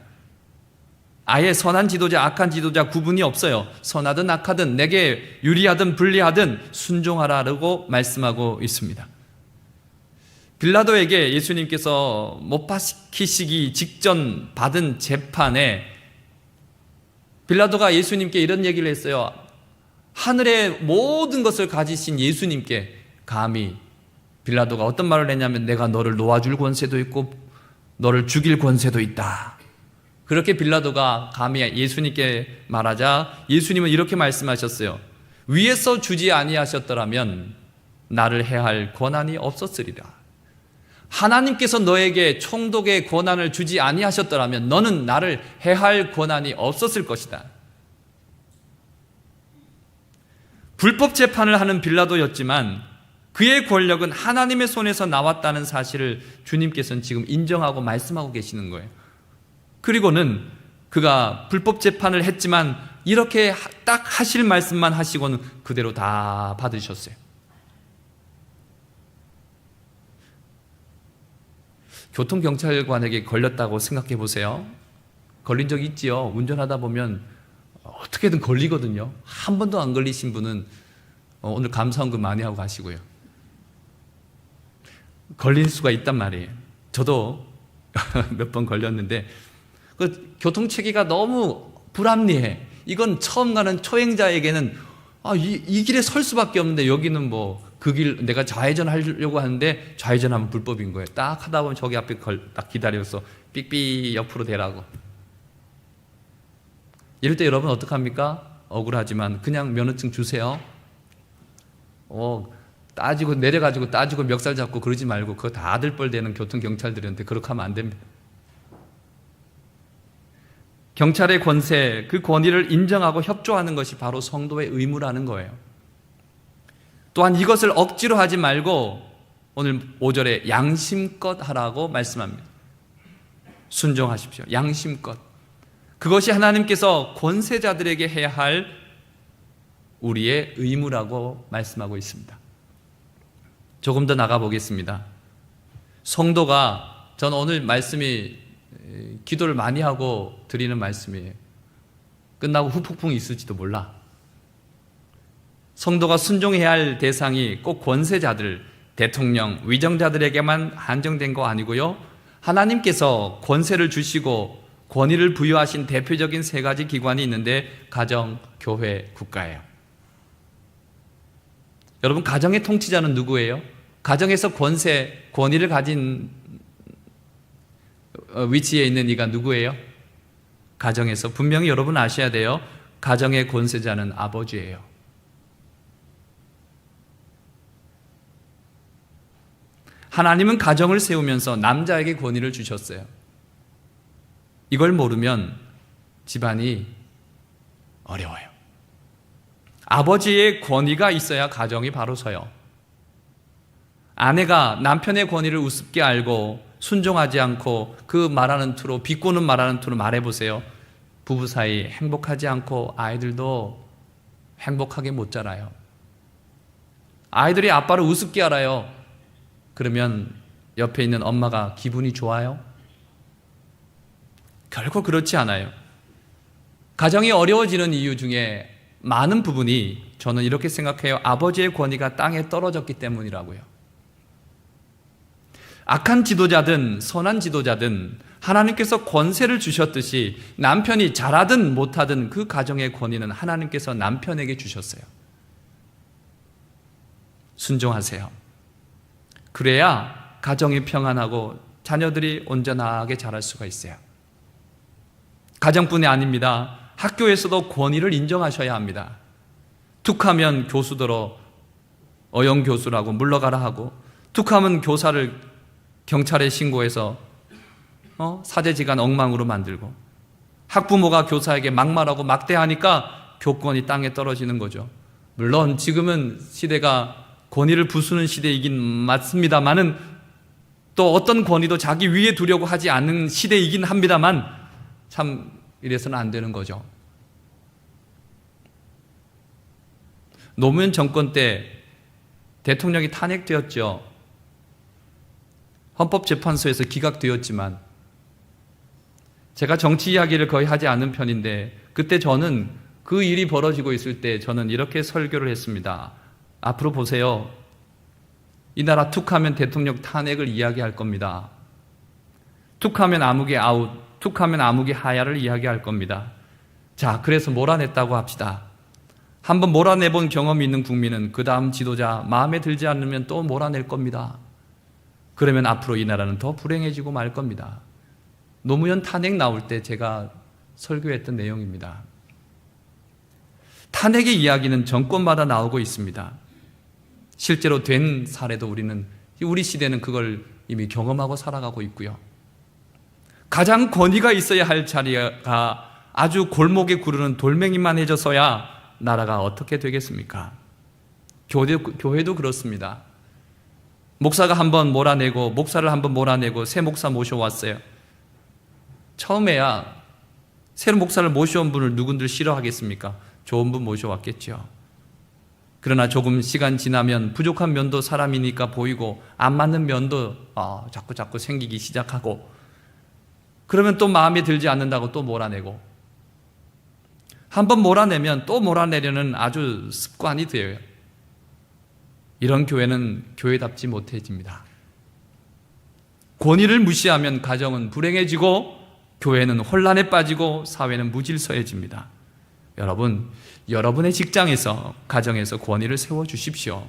아예 선한 지도자, 악한 지도자 구분이 없어요. 선하든 악하든 내게 유리하든 불리하든 순종하라고 말씀하고 있습니다. 빌라도에게 예수님께서 못 박히시기 직전 받은 재판에 빌라도가 예수님께 이런 얘기를 했어요. 하늘의 모든 것을 가지신 예수님께 감히, 빌라도가 어떤 말을 했냐면 내가 너를 놓아줄 권세도 있고 너를 죽일 권세도 있다. 그렇게 빌라도가 감히 예수님께 말하자 예수님은 이렇게 말씀하셨어요. 위에서 주지 아니하셨더라면 나를 해할 권한이 없었으리라. 하나님께서 너에게 총독의 권한을 주지 아니하셨더라면 너는 나를 해할 권한이 없었을 것이다. 불법 재판을 하는 빌라도였지만 그의 권력은 하나님의 손에서 나왔다는 사실을 주님께서는 지금 인정하고 말씀하고 계시는 거예요. 그리고는 그가 불법 재판을 했지만 이렇게 딱 하실 말씀만 하시고는 그대로 다 받으셨어요. 교통경찰관에게 걸렸다고 생각해 보세요. 걸린 적 있지요. 운전하다 보면 어떻게든 걸리거든요. 한 번도 안 걸리신 분은 오늘 감사원금 많이 하고 가시고요. 걸릴 수가 있단 말이에요. 저도 몇 번 걸렸는데 그 교통체계가 너무 불합리해. 이건 처음 가는 초행자에게는 이 길에 설 수밖에 없는데 여기는 뭐 그 길 내가 좌회전 하려고 하는데 좌회전하면 불법인 거예요. 딱 하다 보면 저기 앞에 딱 기다려서 삑삑 옆으로 대라고. 이럴 때 여러분 어떡합니까? 억울하지만 그냥 면허증 주세요. 따지고 내려가지고 따지고 멱살 잡고 그러지 말고 그거 다 아들뻘 되는 교통경찰들한테 그렇게 하면 안 됩니다. 경찰의 권세, 그 권위를 인정하고 협조하는 것이 바로 성도의 의무라는 거예요. 또한 이것을 억지로 하지 말고 오늘 5절에 양심껏 하라고 말씀합니다. 순종하십시오. 양심껏. 그것이 하나님께서 권세자들에게 해야 할 우리의 의무라고 말씀하고 있습니다. 조금 더 나가 보겠습니다. 성도가, 저는 오늘 말씀이 기도를 많이 하고 드리는 말씀이에요. 끝나고 후폭풍이 있을지도 몰라. 성도가 순종해야 할 대상이 꼭 권세자들, 대통령, 위정자들에게만 한정된 거 아니고요. 하나님께서 권세를 주시고 권위를 부여하신 대표적인 세 가지 기관이 있는데 가정, 교회, 국가예요. 여러분, 가정의 통치자는 누구예요? 가정에서 권세, 권위를 가진 위치에 있는 이가 누구예요? 가정에서 분명히 여러분 아셔야 돼요. 가정의 권세자는 아버지예요. 하나님은 가정을 세우면서 남자에게 권위를 주셨어요. 이걸 모르면 집안이 어려워요. 아버지의 권위가 있어야 가정이 바로 서요. 아내가 남편의 권위를 우습게 알고 순종하지 않고 그 말하는 투로, 비꼬는 말하는 투로 말해보세요. 부부 사이 행복하지 않고 아이들도 행복하게 못 자라요. 아이들이 아빠를 우습게 알아요. 그러면 옆에 있는 엄마가 기분이 좋아요? 결코 그렇지 않아요. 가정이 어려워지는 이유 중에 많은 부분이 저는 이렇게 생각해요. 아버지의 권위가 땅에 떨어졌기 때문이라고요. 악한 지도자든 선한 지도자든 하나님께서 권세를 주셨듯이 남편이 잘하든 못하든 그 가정의 권위는 하나님께서 남편에게 주셨어요. 순종하세요. 그래야 가정이 평안하고 자녀들이 온전하게 자랄 수가 있어요. 가정뿐이 아닙니다. 학교에서도 권위를 인정하셔야 합니다. 툭하면 교수들어 어영 교수라고 물러가라 하고, 툭하면 교사를 경찰에 신고해서 사제지간 엉망으로 만들고, 학부모가 교사에게 막말하고 막대하니까 교권이 땅에 떨어지는 거죠. 물론 지금은 시대가 권위를 부수는 시대이긴 맞습니다만은 또 어떤 권위도 자기 위에 두려고 하지 않는 시대이긴 합니다만 참 이래서는 안 되는 거죠. 노무현 정권 때 대통령이 탄핵되었죠. 헌법재판소에서 기각되었지만 제가 정치 이야기를 거의 하지 않는 편인데 그때 저는 그 일이 벌어지고 있을 때 저는 이렇게 설교를 했습니다. 앞으로 보세요. 이 나라 툭하면 대통령 탄핵을 이야기할 겁니다. 툭하면 아무개 아웃, 툭하면 아무개 하야를 이야기할 겁니다. 자, 그래서 몰아냈다고 합시다. 한번 몰아내본 경험이 있는 국민은 그 다음 지도자 마음에 들지 않으면 또 몰아낼 겁니다. 그러면 앞으로 이 나라는 더 불행해지고 말 겁니다. 노무현 탄핵 나올 때 제가 설교했던 내용입니다. 탄핵의 이야기는 정권마다 나오고 있습니다. 실제로 된 사례도 우리 시대는 그걸 이미 경험하고 살아가고 있고요. 가장 권위가 있어야 할 자리가 아주 골목에 구르는 돌멩이만 해져서야 나라가 어떻게 되겠습니까? 교회도 그렇습니다. 목사가 한번 몰아내고 목사를 한번 몰아내고 새 목사 모셔왔어요. 처음에야 새로운 목사를 모셔온 분을 누군들 싫어하겠습니까? 좋은 분 모셔왔겠죠. 그러나 조금 시간 지나면 부족한 면도 사람이니까 보이고 안 맞는 면도 자꾸 생기기 시작하고 그러면 또 마음에 들지 않는다고 또 몰아내고 한번 몰아내면 또 몰아내려는 아주 습관이 되어요. 이런 교회는 교회답지 못해집니다. 권위를 무시하면 가정은 불행해지고 교회는 혼란에 빠지고 사회는 무질서해집니다. 여러분, 여러분의 직장에서 가정에서 권위를 세워주십시오.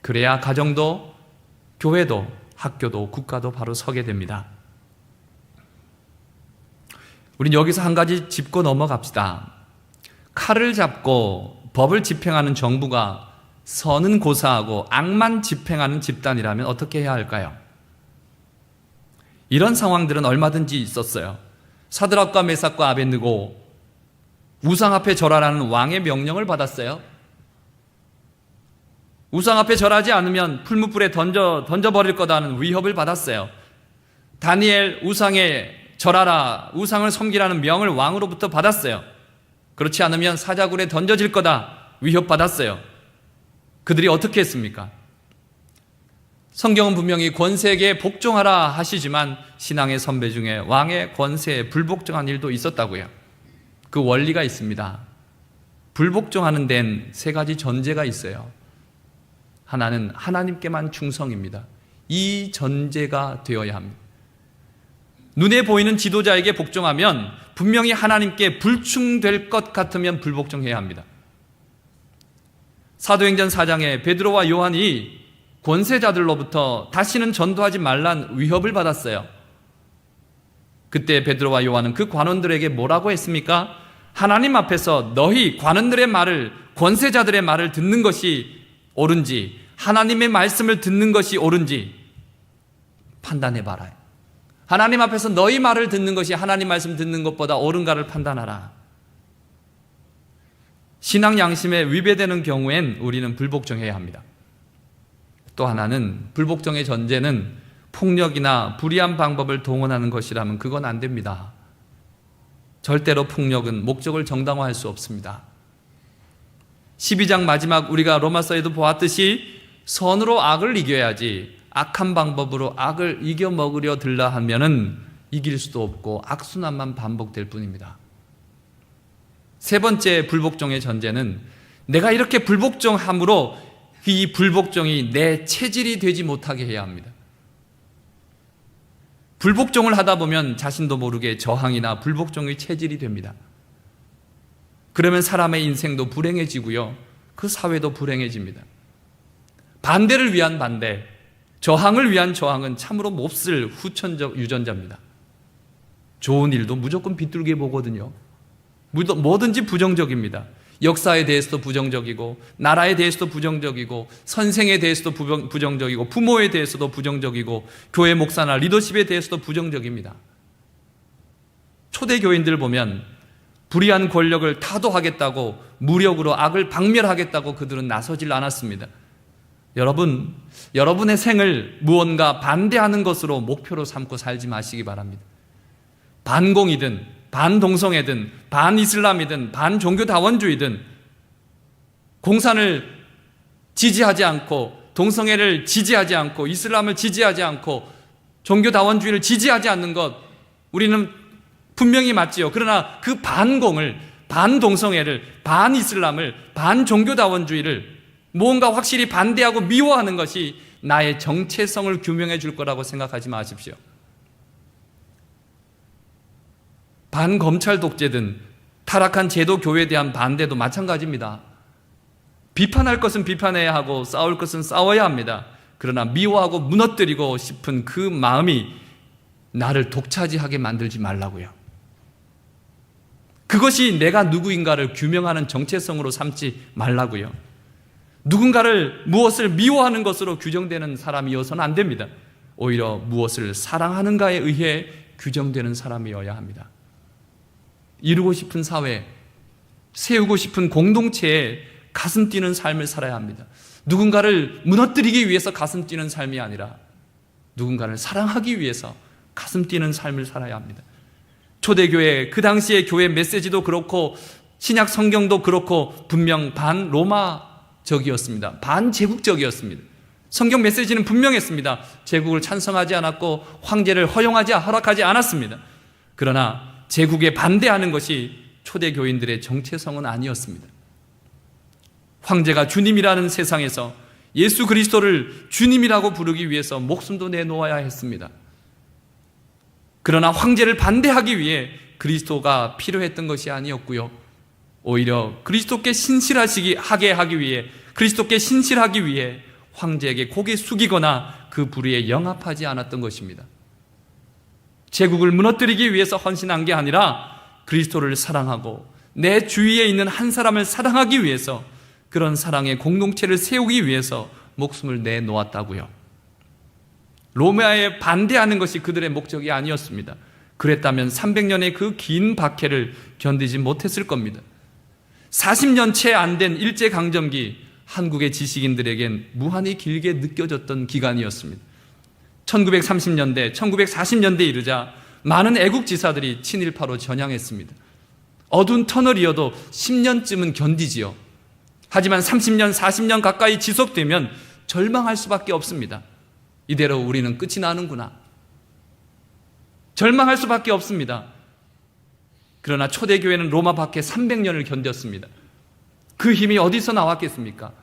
그래야 가정도 교회도 학교도 국가도 바로 서게 됩니다. 우린 여기서 한 가지 짚고 넘어갑시다. 칼을 잡고 법을 집행하는 정부가 선은 고사하고 악만 집행하는 집단이라면 어떻게 해야 할까요? 이런 상황들은 얼마든지 있었어요. 사드락과 메삭과 아벳느고 우상 앞에 절하라는 왕의 명령을 받았어요. 우상 앞에 절하지 않으면 풀무불에 던져버릴 거다는 위협을 받았어요. 다니엘 우상에 절하라, 우상을 섬기라는 명을 왕으로부터 받았어요. 그렇지 않으면 사자굴에 던져질 거다 위협받았어요. 그들이 어떻게 했습니까? 성경은 분명히 권세에게 복종하라 하시지만 신앙의 선배 중에 왕의 권세에 불복종한 일도 있었다고요. 그 원리가 있습니다. 불복종하는 데는 세 가지 전제가 있어요. 하나는 하나님께만 충성입니다. 이 전제가 되어야 합니다. 눈에 보이는 지도자에게 복종하면 분명히 하나님께 불충될 것 같으면 불복종해야 합니다. 사도행전 4장에 베드로와 요한이 권세자들로부터 다시는 전도하지 말란 위협을 받았어요. 그때 베드로와 요한은 그 관원들에게 뭐라고 했습니까? 하나님 앞에서 너희 관원들의 말을, 권세자들의 말을 듣는 것이 옳은지 하나님의 말씀을 듣는 것이 옳은지 판단해봐라. 하나님 앞에서 너희 말을 듣는 것이 하나님 말씀 듣는 것보다 옳은가를 판단하라. 신앙 양심에 위배되는 경우엔 우리는 불복종해야 합니다. 또 하나는 불복종의 전제는 폭력이나 불의한 방법을 동원하는 것이라면 그건 안 됩니다. 절대로 폭력은 목적을 정당화할 수 없습니다. 12장 마지막 우리가 로마서에도 보았듯이 선으로 악을 이겨야지 악한 방법으로 악을 이겨먹으려 들라 하면은 이길 수도 없고 악순환만 반복될 뿐입니다. 세 번째 불복종의 전제는 내가 이렇게 불복종함으로 이 불복종이 내 체질이 되지 못하게 해야 합니다. 불복종을 하다 보면 자신도 모르게 저항이나 불복종의 체질이 됩니다. 그러면 사람의 인생도 불행해지고요. 그 사회도 불행해집니다. 반대를 위한 반대, 저항을 위한 저항은 참으로 몹쓸 후천적 유전자입니다. 좋은 일도 무조건 비뚤게 보거든요. 뭐든지 부정적입니다. 역사에 대해서도 부정적이고 나라에 대해서도 부정적이고 선생에 대해서도 부정적이고 부모에 대해서도 부정적이고 교회 목사나 리더십에 대해서도 부정적입니다. 초대 교인들 보면 불의한 권력을 타도하겠다고 무력으로 악을 박멸하겠다고 그들은 나서질 않았습니다. 여러분, 여러분의 생을 무언가 반대하는 것으로 목표로 삼고 살지 마시기 바랍니다. 반공이든 반동성애든 반이슬람이든 반종교다원주의든 공산을 지지하지 않고 동성애를 지지하지 않고 이슬람을 지지하지 않고 종교다원주의를 지지하지 않는 것, 우리는 분명히 맞지요. 그러나 그 반공을, 반동성애를, 반이슬람을, 반종교다원주의를 무언가 확실히 반대하고 미워하는 것이 나의 정체성을 규명해 줄 거라고 생각하지 마십시오. 반검찰 독재든 타락한 제도 교회에 대한 반대도 마찬가지입니다. 비판할 것은 비판해야 하고 싸울 것은 싸워야 합니다. 그러나 미워하고 무너뜨리고 싶은 그 마음이 나를 독차지하게 만들지 말라고요. 그것이 내가 누구인가를 규명하는 정체성으로 삼지 말라고요. 누군가를 무엇을 미워하는 것으로 규정되는 사람이어서는 안 됩니다. 오히려 무엇을 사랑하는가에 의해 규정되는 사람이어야 합니다. 이루고 싶은 사회, 세우고 싶은 공동체에 가슴 뛰는 삶을 살아야 합니다. 누군가를 무너뜨리기 위해서 가슴 뛰는 삶이 아니라 누군가를 사랑하기 위해서 가슴 뛰는 삶을 살아야 합니다. 초대교회, 그 당시의 교회 메시지도 그렇고 신약 성경도 그렇고 분명 반로마적이었습니다. 반제국적이었습니다. 성경 메시지는 분명했습니다. 제국을 찬성하지 않았고 황제를 허락하지 않았습니다. 그러나 제국에 반대하는 것이 초대교인들의 정체성은 아니었습니다. 황제가 주님이라는 세상에서 예수 그리스도를 주님이라고 부르기 위해서 목숨도 내놓아야 했습니다. 그러나 황제를 반대하기 위해 그리스도가 필요했던 것이 아니었고요. 오히려 그리스도께 신실하게 하기 위해, 그리스도께 신실하기 위해 황제에게 고개 숙이거나 그 불의에 영합하지 않았던 것입니다. 제국을 무너뜨리기 위해서 헌신한 게 아니라 그리스도를 사랑하고 내 주위에 있는 한 사람을 사랑하기 위해서, 그런 사랑의 공동체를 세우기 위해서 목숨을 내놓았다고요. 로마에 반대하는 것이 그들의 목적이 아니었습니다. 그랬다면 300년의 그 긴 박해를 견디지 못했을 겁니다. 40년 채 안 된 일제강점기, 한국의 지식인들에겐 무한히 길게 느껴졌던 기간이었습니다. 1930년대, 1940년대에 이르자 많은 애국지사들이 친일파로 전향했습니다. 어두운 터널이어도 10년쯤은 견디지요. 하지만 30년, 40년 가까이 지속되면 절망할 수밖에 없습니다. 이대로 우리는 끝이 나는구나. 절망할 수밖에 없습니다. 그러나 초대교회는 로마 박해 300년을 견뎠습니다. 그 힘이 어디서 나왔겠습니까?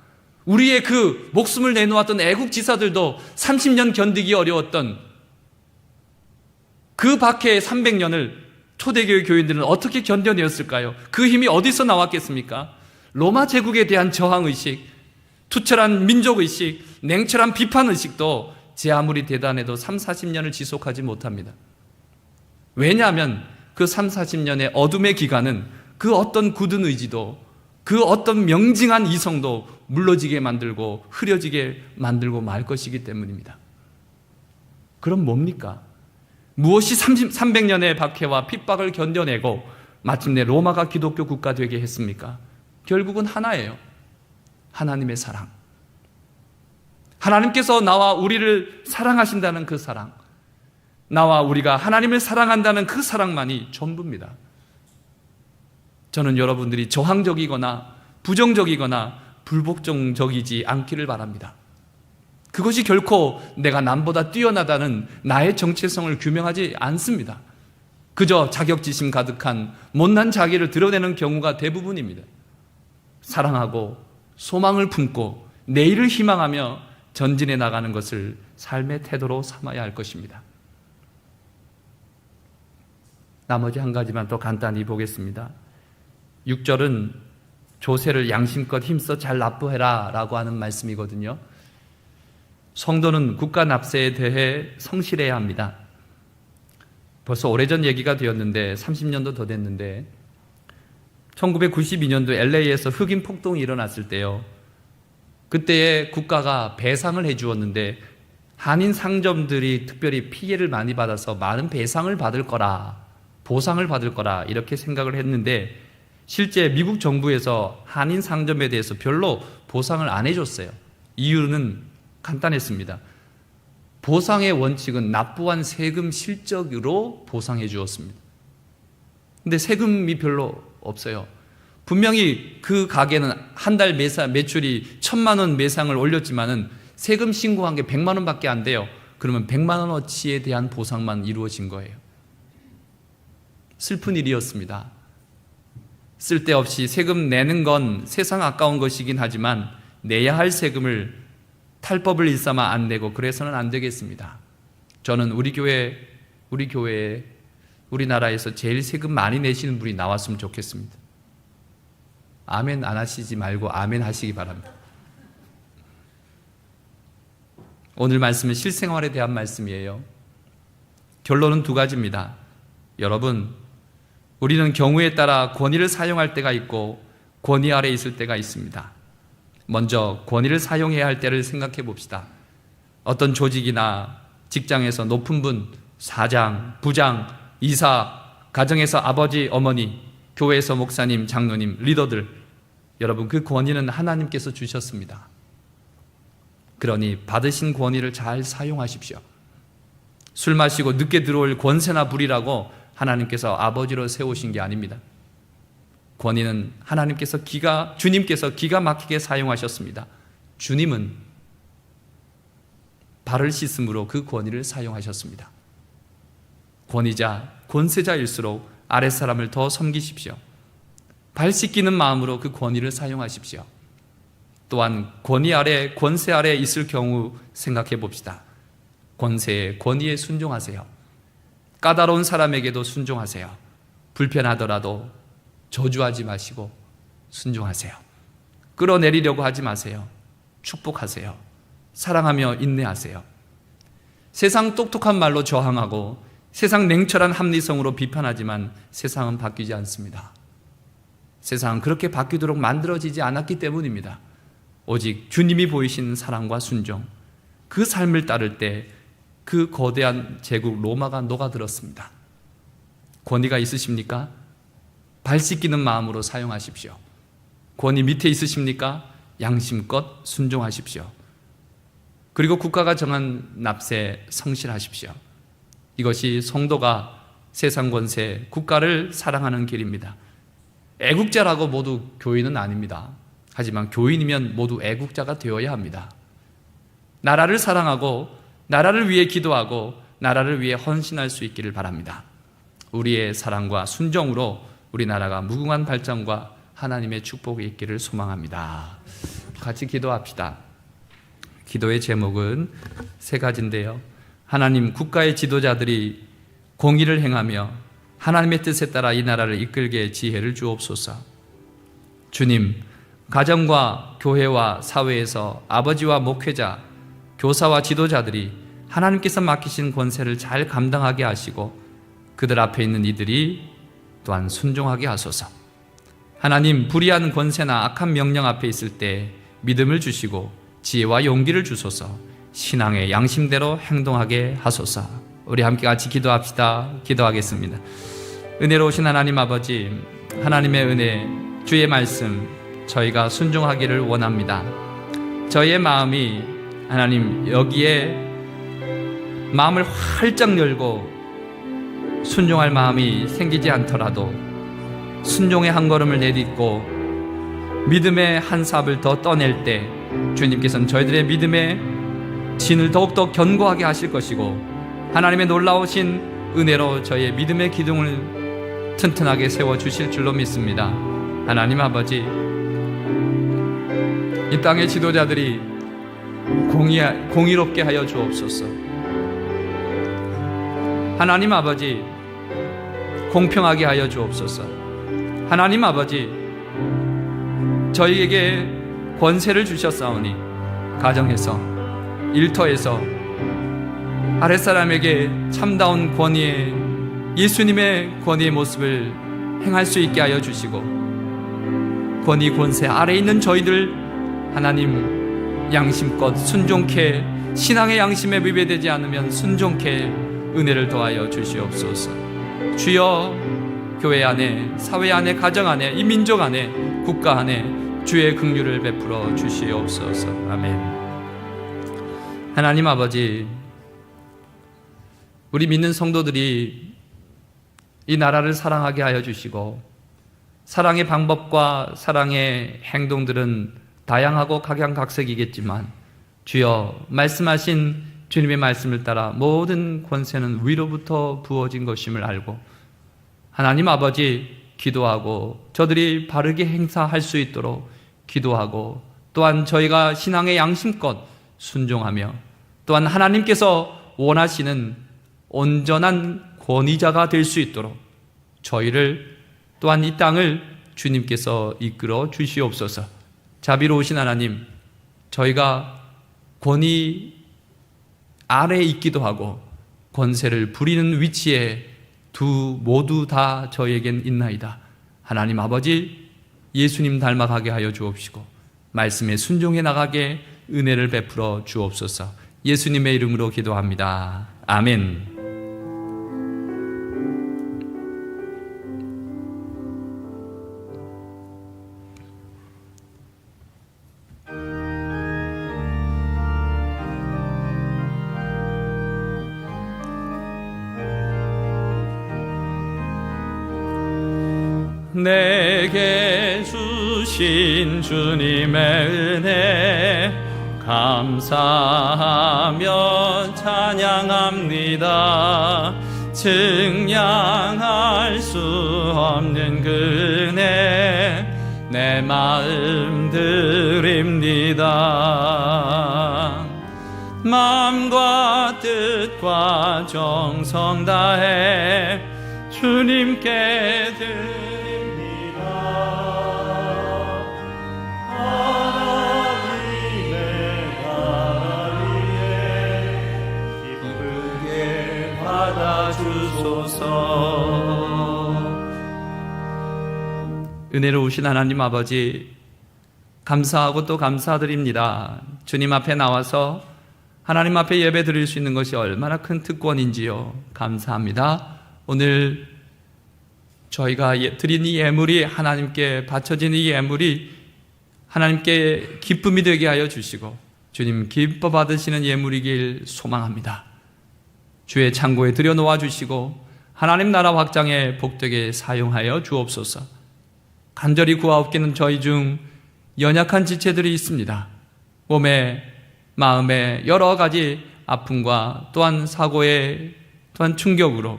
우리의 그 목숨을 내놓았던 애국지사들도 30년 견디기 어려웠던 그 박해의 300년을 초대교회 교인들은 어떻게 견뎌내었을까요? 그 힘이 어디서 나왔겠습니까? 로마 제국에 대한 저항의식, 투철한 민족의식, 냉철한 비판의식도 제 아무리 대단해도 30-40년을 지속하지 못합니다. 왜냐하면 그 30-40년의 어둠의 기간은 그 어떤 굳은 의지도, 그 어떤 명징한 이성도 물러지게 만들고 흐려지게 만들고 말 것이기 때문입니다. 그럼 뭡니까? 무엇이 300년의 박해와 핍박을 견뎌내고 마침내 로마가 기독교 국가 되게 했습니까? 결국은 하나예요. 하나님의 사랑. 하나님께서 나와 우리를 사랑하신다는 그 사랑, 나와 우리가 하나님을 사랑한다는 그 사랑만이 전부입니다. 저는 여러분들이 저항적이거나 부정적이거나 불복종적이지 않기를 바랍니다. 그것이 결코 내가 남보다 뛰어나다는 나의 정체성을 규명하지 않습니다. 그저 자격지심 가득한 못난 자기를 드러내는 경우가 대부분입니다. 사랑하고 소망을 품고 내일을 희망하며 전진해 나가는 것을 삶의 태도로 삼아야 할 것입니다. 나머지 한 가지만 더 간단히 보겠습니다. 6절은 조세를 양심껏 힘써 잘 납부해라 라고 하는 말씀이거든요. 성도는 국가 납세에 대해 성실해야 합니다. 벌써 오래전 얘기가 되었는데 30년도 더 됐는데 1992년도 LA에서 흑인 폭동이 일어났을 때요, 그때에 국가가 배상을 해주었는데 한인 상점들이 특별히 피해를 많이 받아서 많은 배상을 받을 거라, 보상을 받을 거라 이렇게 생각을 했는데 실제 미국 정부에서 한인 상점에 대해서 별로 보상을 안 해줬어요. 이유는 간단했습니다. 보상의 원칙은 납부한 세금 실적으로 보상해 주었습니다. 근데 세금이 별로 없어요. 분명히 그 가게는 한 달 매출이 1,000만 원 매상을 올렸지만은 세금 신고한 게 100만 원밖에 안 돼요. 그러면 100만 원어치에 대한 보상만 이루어진 거예요. 슬픈 일이었습니다. 쓸데없이 세금 내는 건 세상 아까운 것이긴 하지만 내야 할 세금을 탈법을 일삼아 안 내고 그래서는 안 되겠습니다. 저는 우리 교회에 우리나라에서 제일 세금 많이 내시는 분이 나왔으면 좋겠습니다. 아멘 안 하시지 말고 아멘 하시기 바랍니다. 오늘 말씀은 실생활에 대한 말씀이에요. 결론은 두 가지입니다. 여러분, 우리는 경우에 따라 권위를 사용할 때가 있고 권위 아래 있을 때가 있습니다. 먼저 권위를 사용해야 할 때를 생각해 봅시다. 어떤 조직이나 직장에서 높은 분, 사장, 부장, 이사, 가정에서 아버지, 어머니, 교회에서 목사님, 장로님, 리더들, 여러분 그 권위는 하나님께서 주셨습니다. 그러니 받으신 권위를 잘 사용하십시오. 술 마시고 늦게 들어올 권세나 부리라고 하나님께서 아버지로 세우신 게 아닙니다. 권위는 주님께서 기가 막히게 사용하셨습니다. 주님은 발을 씻음으로 그 권위를 사용하셨습니다. 권위자, 권세자일수록 아랫사람을 더 섬기십시오. 발 씻기는 마음으로 그 권위를 사용하십시오. 또한 권위 아래, 권세 아래 있을 경우 생각해 봅시다. 권세에, 권위에 순종하세요. 까다로운 사람에게도 순종하세요. 불편하더라도 저주하지 마시고 순종하세요. 끌어내리려고 하지 마세요. 축복하세요. 사랑하며 인내하세요. 세상 똑똑한 말로 저항하고 세상 냉철한 합리성으로 비판하지만 세상은 바뀌지 않습니다. 세상은 그렇게 바뀌도록 만들어지지 않았기 때문입니다. 오직 주님이 보이신 사랑과 순종, 그 삶을 따를 때 그 거대한 제국 로마가 녹아들었습니다. 권위가 있으십니까? 발 씻기는 마음으로 사용하십시오. 권위 밑에 있으십니까? 양심껏 순종하십시오. 그리고 국가가 정한 납세에 성실하십시오. 이것이 성도가 세상 권세, 국가를 사랑하는 길입니다. 애국자라고 모두 교인은 아닙니다. 하지만 교인이면 모두 애국자가 되어야 합니다. 나라를 사랑하고 나라를 위해 기도하고 나라를 위해 헌신할 수 있기를 바랍니다. 우리의 사랑과 순종으로 우리나라가 무궁한 발전과 하나님의 축복이 있기를 소망합니다. 같이 기도합시다. 기도의 제목은 세 가지인데요. 하나님, 국가의 지도자들이 공의를 행하며 하나님의 뜻에 따라 이 나라를 이끌게 지혜를 주옵소서. 주님, 가정과 교회와 사회에서 아버지와 목회자, 교사와 지도자들이 하나님께서 맡기신 권세를 잘 감당하게 하시고 그들 앞에 있는 이들이 또한 순종하게 하소서. 하나님, 불의한 권세나 악한 명령 앞에 있을 때 믿음을 주시고 지혜와 용기를 주소서. 신앙의 양심대로 행동하게 하소서. 우리 함께 같이 기도합시다. 기도하겠습니다. 은혜로우신 하나님 아버지, 하나님의 은혜, 주의 말씀 저희가 순종하기를 원합니다. 저희의 마음이 하나님 여기에 마음을 활짝 열고 순종할 마음이 생기지 않더라도 순종의 한 걸음을 내딛고 믿음의 한 삽을 더 떠낼 때 주님께서는 저희들의 믿음의 진을 더욱더 견고하게 하실 것이고 하나님의 놀라우신 은혜로 저희의 믿음의 기둥을 튼튼하게 세워주실 줄로 믿습니다. 하나님 아버지, 이 땅의 지도자들이 공의롭게 하여 주옵소서. 하나님 아버지, 공평하게 하여 주옵소서. 하나님 아버지, 저희에게 권세를 주셨사오니 가정에서, 일터에서 아랫사람에게 참다운 권위의 예수님의 권위의 모습을 행할 수 있게 하여 주시고 권위 권세 아래 있는 저희들 하나님 양심껏 순종케, 신앙의 양심에 위배되지 않으면 순종케 은혜를 더하여 주시옵소서. 주여, 교회 안에, 사회 안에, 가정 안에, 이 민족 안에, 국가 안에 주의 긍휼을 베풀어 주시옵소서. 아멘. 하나님 아버지, 우리 믿는 성도들이 이 나라를 사랑하게 하여 주시고 사랑의 방법과 사랑의 행동들은 다양하고 각양각색이겠지만 주여, 말씀하신 주님의 말씀을 따라 모든 권세는 위로부터 부어진 것임을 알고 하나님 아버지 기도하고 저들이 바르게 행사할 수 있도록 기도하고 또한 저희가 신앙의 양심껏 순종하며 또한 하나님께서 원하시는 온전한 권위자가 될 수 있도록 저희를 또한 이 땅을 주님께서 이끌어 주시옵소서. 자비로우신 하나님, 저희가 권위 아래에 있기도 하고 권세를 부리는 위치에 모두 다 저에겐 있나이다. 하나님 아버지, 예수님 닮아가게 하여 주옵시고 말씀에 순종해 나가게 은혜를 베풀어 주옵소서. 예수님의 이름으로 기도합니다. 아멘. 내게 주신 주님의 은혜 감사하며 찬양합니다. 증량할 수 없는 그 은혜 내 마음 드립니다. 마음과 뜻과 정성 다해 주님께 드립니다. 은혜로우신 하나님 아버지, 감사하고 또 감사드립니다. 주님 앞에 나와서 하나님 앞에 예배 드릴 수 있는 것이 얼마나 큰 특권인지요. 감사합니다. 오늘 저희가 드린 이 예물이, 하나님께 바쳐진 이 예물이 하나님께 기쁨이 되게 하여 주시고 주님 기뻐 받으시는 예물이길 소망합니다. 주의 창고에 들여놓아 주시고 하나님 나라 확장에 복되게 사용하여 주옵소서. 간절히 구하옵기는 저희 중 연약한 지체들이 있습니다. 몸에, 마음에 여러 가지 아픔과 또한 사고에 또한 충격으로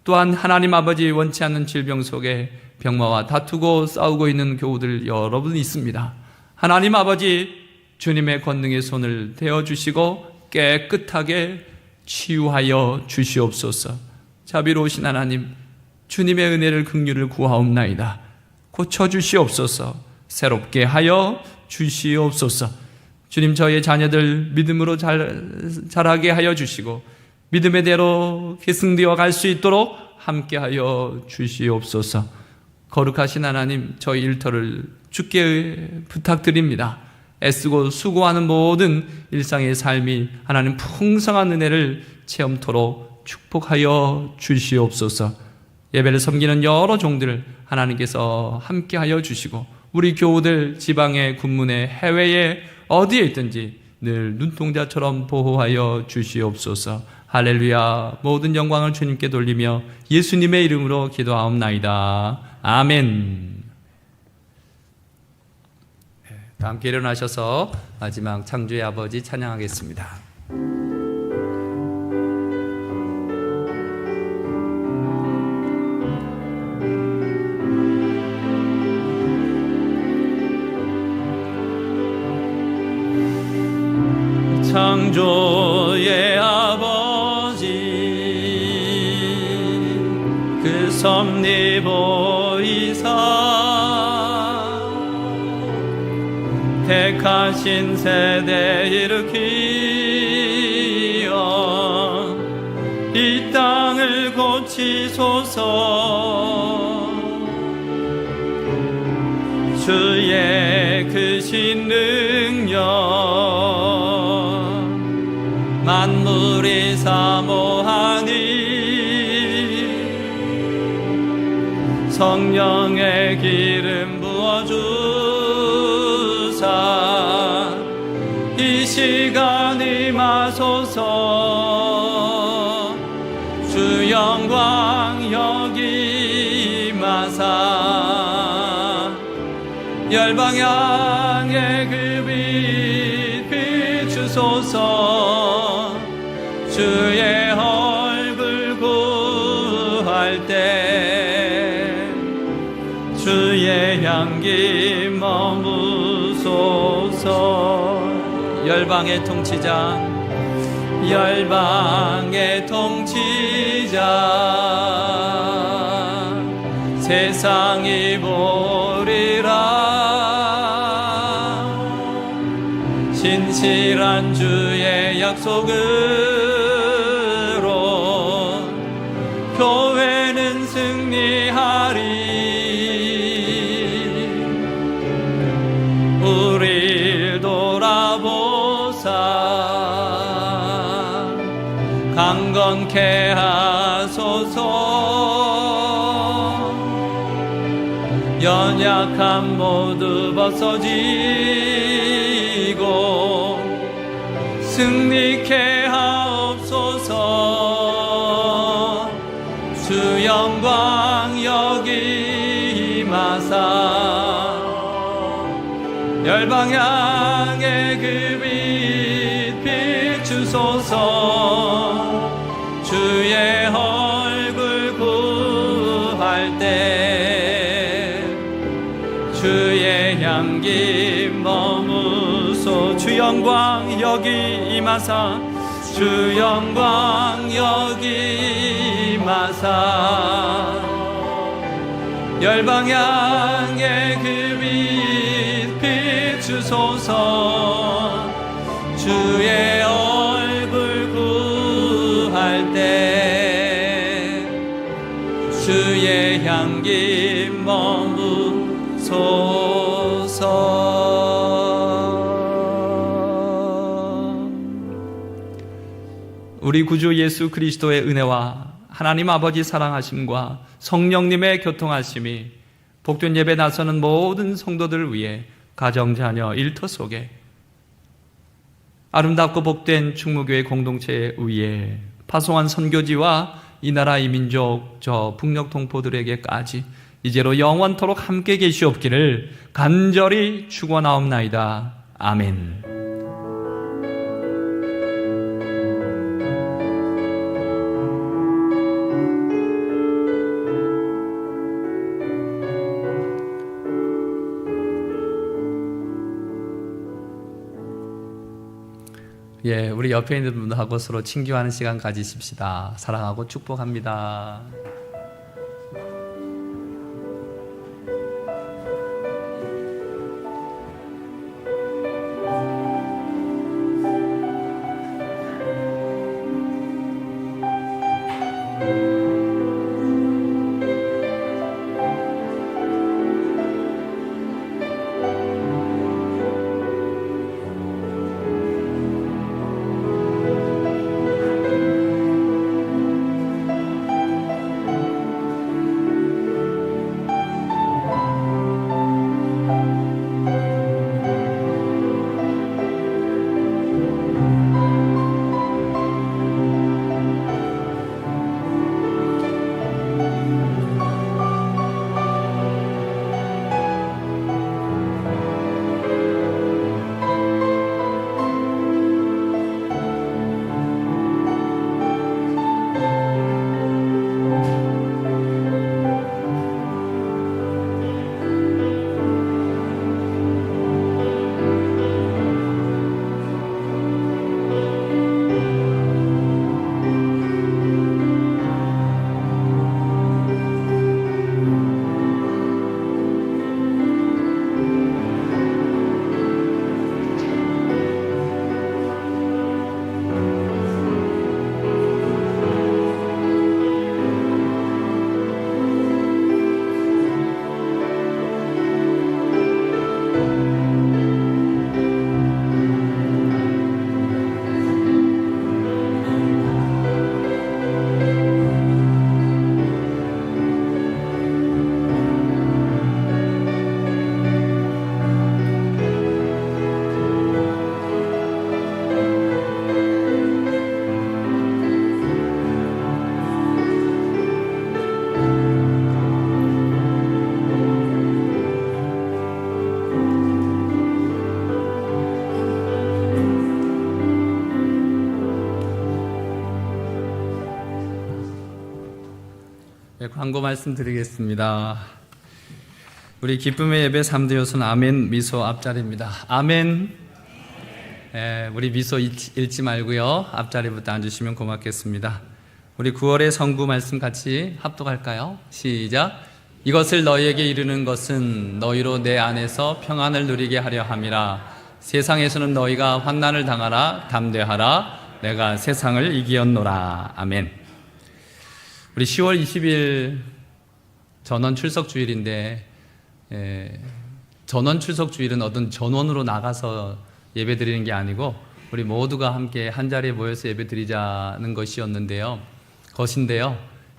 또한 하나님 아버지 원치 않는 질병 속에 병마와 다투고 싸우고 있는 교우들 여러분 있습니다. 하나님 아버지, 주님의 권능의 손을 대어주시고 깨끗하게 치유하여 주시옵소서. 자비로우신 하나님, 주님의 은혜를 긍휼을 구하옵나이다. 고쳐주시옵소서. 새롭게 하여 주시옵소서. 주님, 저희의 자녀들 믿음으로 자라게 하여 주시고 믿음의 대로 계승되어 갈 수 있도록 함께하여 주시옵소서. 거룩하신 하나님, 저희 일터를 주께 부탁드립니다. 애쓰고 수고하는 모든 일상의 삶이 하나님 풍성한 은혜를 체험토록 축복하여 주시옵소서. 예배를 섬기는 여러 종들을 하나님께서 함께하여 주시고 우리 교우들 지방에, 군문에, 해외에 어디에 있든지 늘 눈동자처럼 보호하여 주시옵소서. 할렐루야. 모든 영광을 주님께 돌리며 예수님의 이름으로 기도하옵나이다. 아멘. 다 함께 일어나셔서 마지막 창조의 아버지 찬양하겠습니다. 창조의 아버지, 그 섭리보이사 택하신 세대 일으키어 이 땅을 고치소서. 주의 크신 능력 만물이 사모하니 성령의 기름 부어주사 이 시간 임하소서. 주 영광 여기 임하사 열방 향해 그 빛 비추소서. 주의 얼굴 구할 때 주의 향기 머무소서. 열방의 통치자, 열방의 통치자, 세상이 보리라. 신실한 주의 약속으로 교회는 승리하리. 우릴 돌아보사 강건케 하소서. 연약함 모두 벗어지고 승리케 하옵소서. 주 영광 여기 임하사 열방 향해 그 빛 비추소서. 주의 얼굴 구할 때 주의 향기 머무소. 주 영광 여기 임하사 주 영광 여기 임하사 열방 향해 그 빛 비추소서. 주의 얼굴 구할 때 주의 향기 머무소서. 우리 구주 예수 그리스도의 은혜와 하나님 아버지 사랑하심과 성령님의 교통하심이 복된 예배 나서는 모든 성도들을 위해 가정, 자녀, 일터 속에 아름답고 복된 충무교회 공동체에 의해 파송한 선교지와 이 나라 이 민족 저 북녘 동포들에게까지 이제로 영원토록 함께 계시옵기를 간절히 축원하옵나이다. 아멘. 예, 우리 옆에 있는 분들하고 서로 친교하는 시간 가지십시다. 사랑하고 축복합니다. 광고 말씀드리겠습니다. 우리 기쁨의 예배 3대 요소는 아멘, 미소, 앞자리입니다. 아멘. 우리 미소 잃지 말고요. 앞자리부터 앉으시면 고맙겠습니다. 우리 9월의 성구 말씀 같이 합독할까요? 시작. 이것을 너희에게 이르는 것은 너희로 내 안에서 평안을 누리게 하려 함이라. 세상에서는 너희가 환난을 당하라. 담대하라. 내가 세상을 이기었노라. 아멘. 우리 10월 20일 전원 출석 주일인데 전원 출석 주일은 어떤 전원으로 나가서 예배 드리는 게 아니고 우리 모두가 함께 한 자리에 모여서 예배 드리자는 것인데요.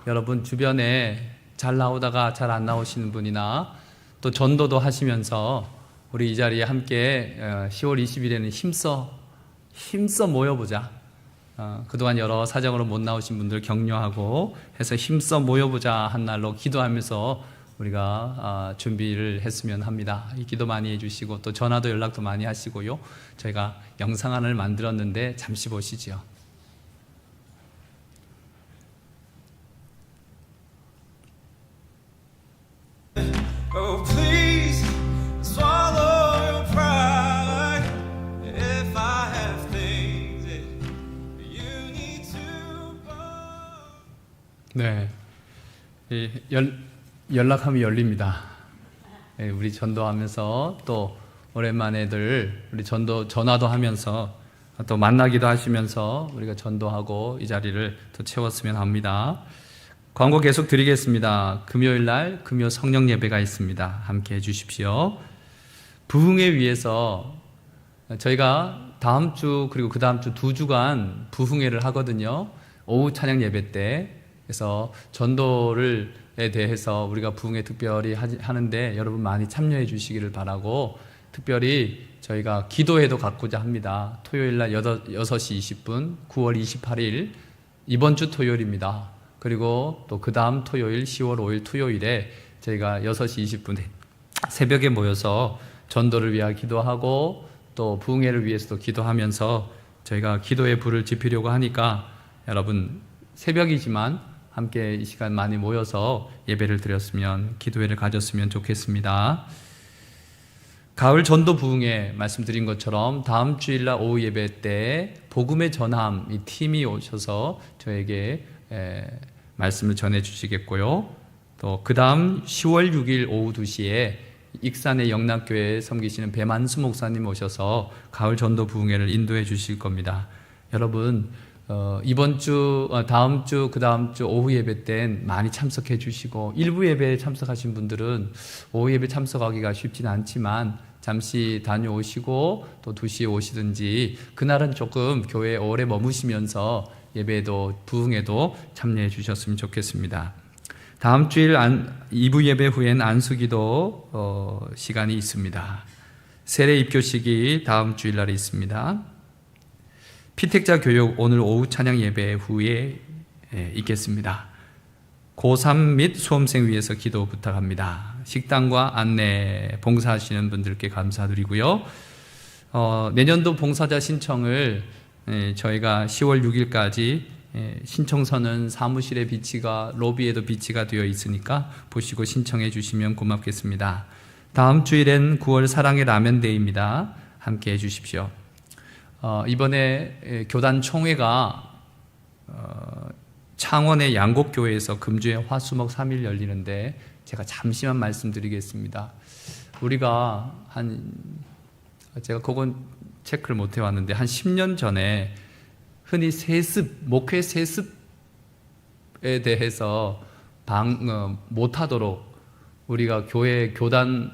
여러분 주변에 잘 나오다가 잘 안 나오시는 분이나 또 전도도 하시면서 우리 이 자리에 함께 10월 20일에는 힘써 모여보자. 그동안 여러 사정으로 못 나오신 분들 격려하고 해서 힘써 모여보자 한 날로 기도하면서 우리가 준비를 했으면 합니다. 이 기도 많이 해주시고 또 전화도 연락도 많이 하시고요. 저희가 영상안을 만들었는데 잠시 보시죠. Oh, please swallow your pride. If I have things that you need to buy. 네, 연락하면 열립니다. 우리 전도하면서 또 오랜만에들 우리 전화도 하면서 또 만나기도 하시면서 우리가 전도하고 이 자리를 또 채웠으면 합니다. 광고 계속 드리겠습니다. 금요일 날 금요 성령 예배가 있습니다. 함께 해주십시오. 부흥회 위해서 저희가 다음 주 그리고 그 다음 주 2주간 부흥회를 하거든요. 오후 찬양 예배 때. 그래서 전도에 대해서 우리가 부흥회 특별히 하는데 여러분 많이 참여해 주시기를 바라고 특별히 저희가 기도회도 갖고자 합니다. 토요일 날 6시 20분 9월 28일 이번 주 토요일입니다. 그리고 또 그 다음 토요일 10월 5일 토요일에 저희가 6시 20분에 새벽에 모여서 전도를 위하여 기도하고 또 부흥회를 위해서도 기도하면서 저희가 기도의 불을 지피려고 하니까 여러분 새벽이지만 함께 이 시간 많이 모여서 예배를 드렸으면 기도회를 가졌으면 좋겠습니다. 가을 전도 부흥회 말씀드린 것처럼 다음 주일날 오후 예배 때 복음의 전함 이 팀이 오셔서 저에게 말씀을 전해 주시겠고요. 또 그 다음 10월 6일 오후 2시에 익산의 영락교회에 섬기시는 배만수 목사님 오셔서 가을 전도 부흥회를 인도해 주실 겁니다. 여러분 이번 주, 다음 주, 그 다음 주 오후 예배 땐 많이 참석해 주시고 일부 예배에 참석하신 분들은 오후 예배 참석하기가 쉽지는 않지만 잠시 다녀오시고 또 2시에 오시든지 그날은 조금 교회에 오래 머무시면서 예배도 부흥에도 참여해 주셨으면 좋겠습니다. 다음 주일 2부 예배 후엔 안수기도 시간이 있습니다. 세례 입교식이 다음 주일날에 있습니다. 피택자 교육 오늘 오후 찬양 예배 후에 있겠습니다. 고3 및 수험생 위해서 기도 부탁합니다. 식당과 안내 봉사하시는 분들께 감사드리고요. 내년도 봉사자 신청을 저희가 10월 6일까지 신청서는 사무실에 비치가 로비에도 비치가 되어 있으니까 보시고 신청해 주시면 고맙겠습니다. 다음 주일엔 9월 사랑의 라면데이입니다. 함께 해 주십시오. 이번에 교단 총회가 창원의 양곡교회에서 금주에 화수목 3일 열리는데 제가 잠시만 말씀드리겠습니다. 우리가 제가 그건 체크를 못 해왔는데 한 10년 전에 흔히 목회 세습에 대해서 못하도록 우리가 교회 교단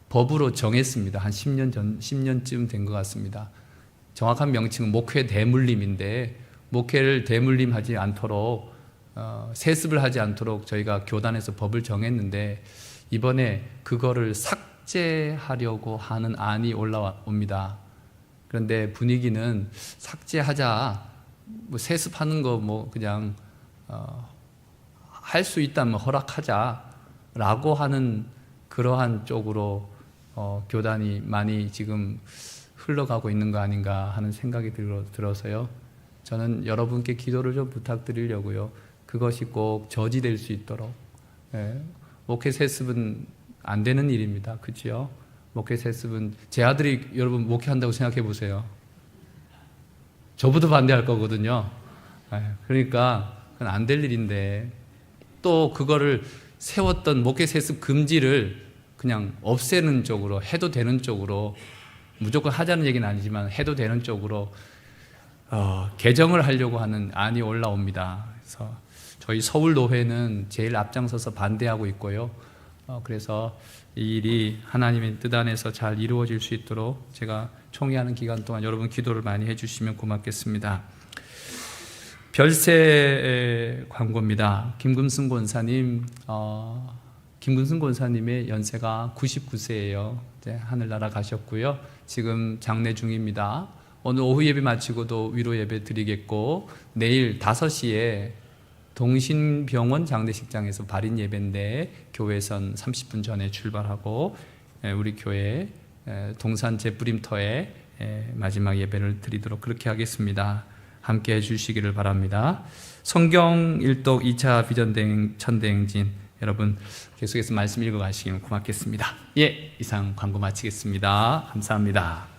법으로 정했습니다. 한 10년쯤 된 것 같습니다. 정확한 명칭은 목회 대물림인데 목회를 대물림하지 않도록 세습을 하지 않도록 저희가 교단에서 법을 정했는데 이번에 그거를 삭제하려고 하는 안이 올라옵니다. 그런데 분위기는 삭제하자, 세습하는 거 그냥 할 수 있다면 허락하자라고 하는 그러한 쪽으로 교단이 많이 지금 흘러가고 있는 거 아닌가 하는 생각이 들어서요. 저는 여러분께 기도를 좀 부탁드리려고요. 그것이 꼭 저지될 수 있도록 목회 세습은 안 되는 일입니다. 그렇죠? 목회 세습은 제 아들이 여러분 목회한다고 생각해 보세요. 저부터 반대할 거거든요. 그러니까 그건 안 될 일인데 또 그거를 세웠던 목회 세습 금지를 그냥 없애는 쪽으로 해도 되는 쪽으로 무조건 하자는 얘기는 아니지만 해도 되는 쪽으로 개정을 하려고 하는 안이 올라옵니다. 그래서 저희 서울노회는 제일 앞장서서 반대하고 있고요. 그래서 이 일이 하나님의 뜻 안에서 잘 이루어질 수 있도록 제가 총회하는 기간 동안 여러분 기도를 많이 해주시면 고맙겠습니다. 별세 광고입니다. 김금순 권사님, 김금순 권사님의 연세가 99세예요. 이제 하늘나라 가셨고요. 지금 장례 중입니다. 오늘 오후 예배 마치고도 위로 예배 드리겠고 내일 5시에 동신병원 장례식장에서 발인 예배인데 교회선 30분 전에 출발하고 우리 교회 동산 제뿌림터에 마지막 예배를 드리도록 그렇게 하겠습니다. 함께 해주시기를 바랍니다. 성경 일독 2차 비전 천대행진 여러분 계속해서 말씀 읽어가시기를 고맙겠습니다. 이상 광고 마치겠습니다. 감사합니다.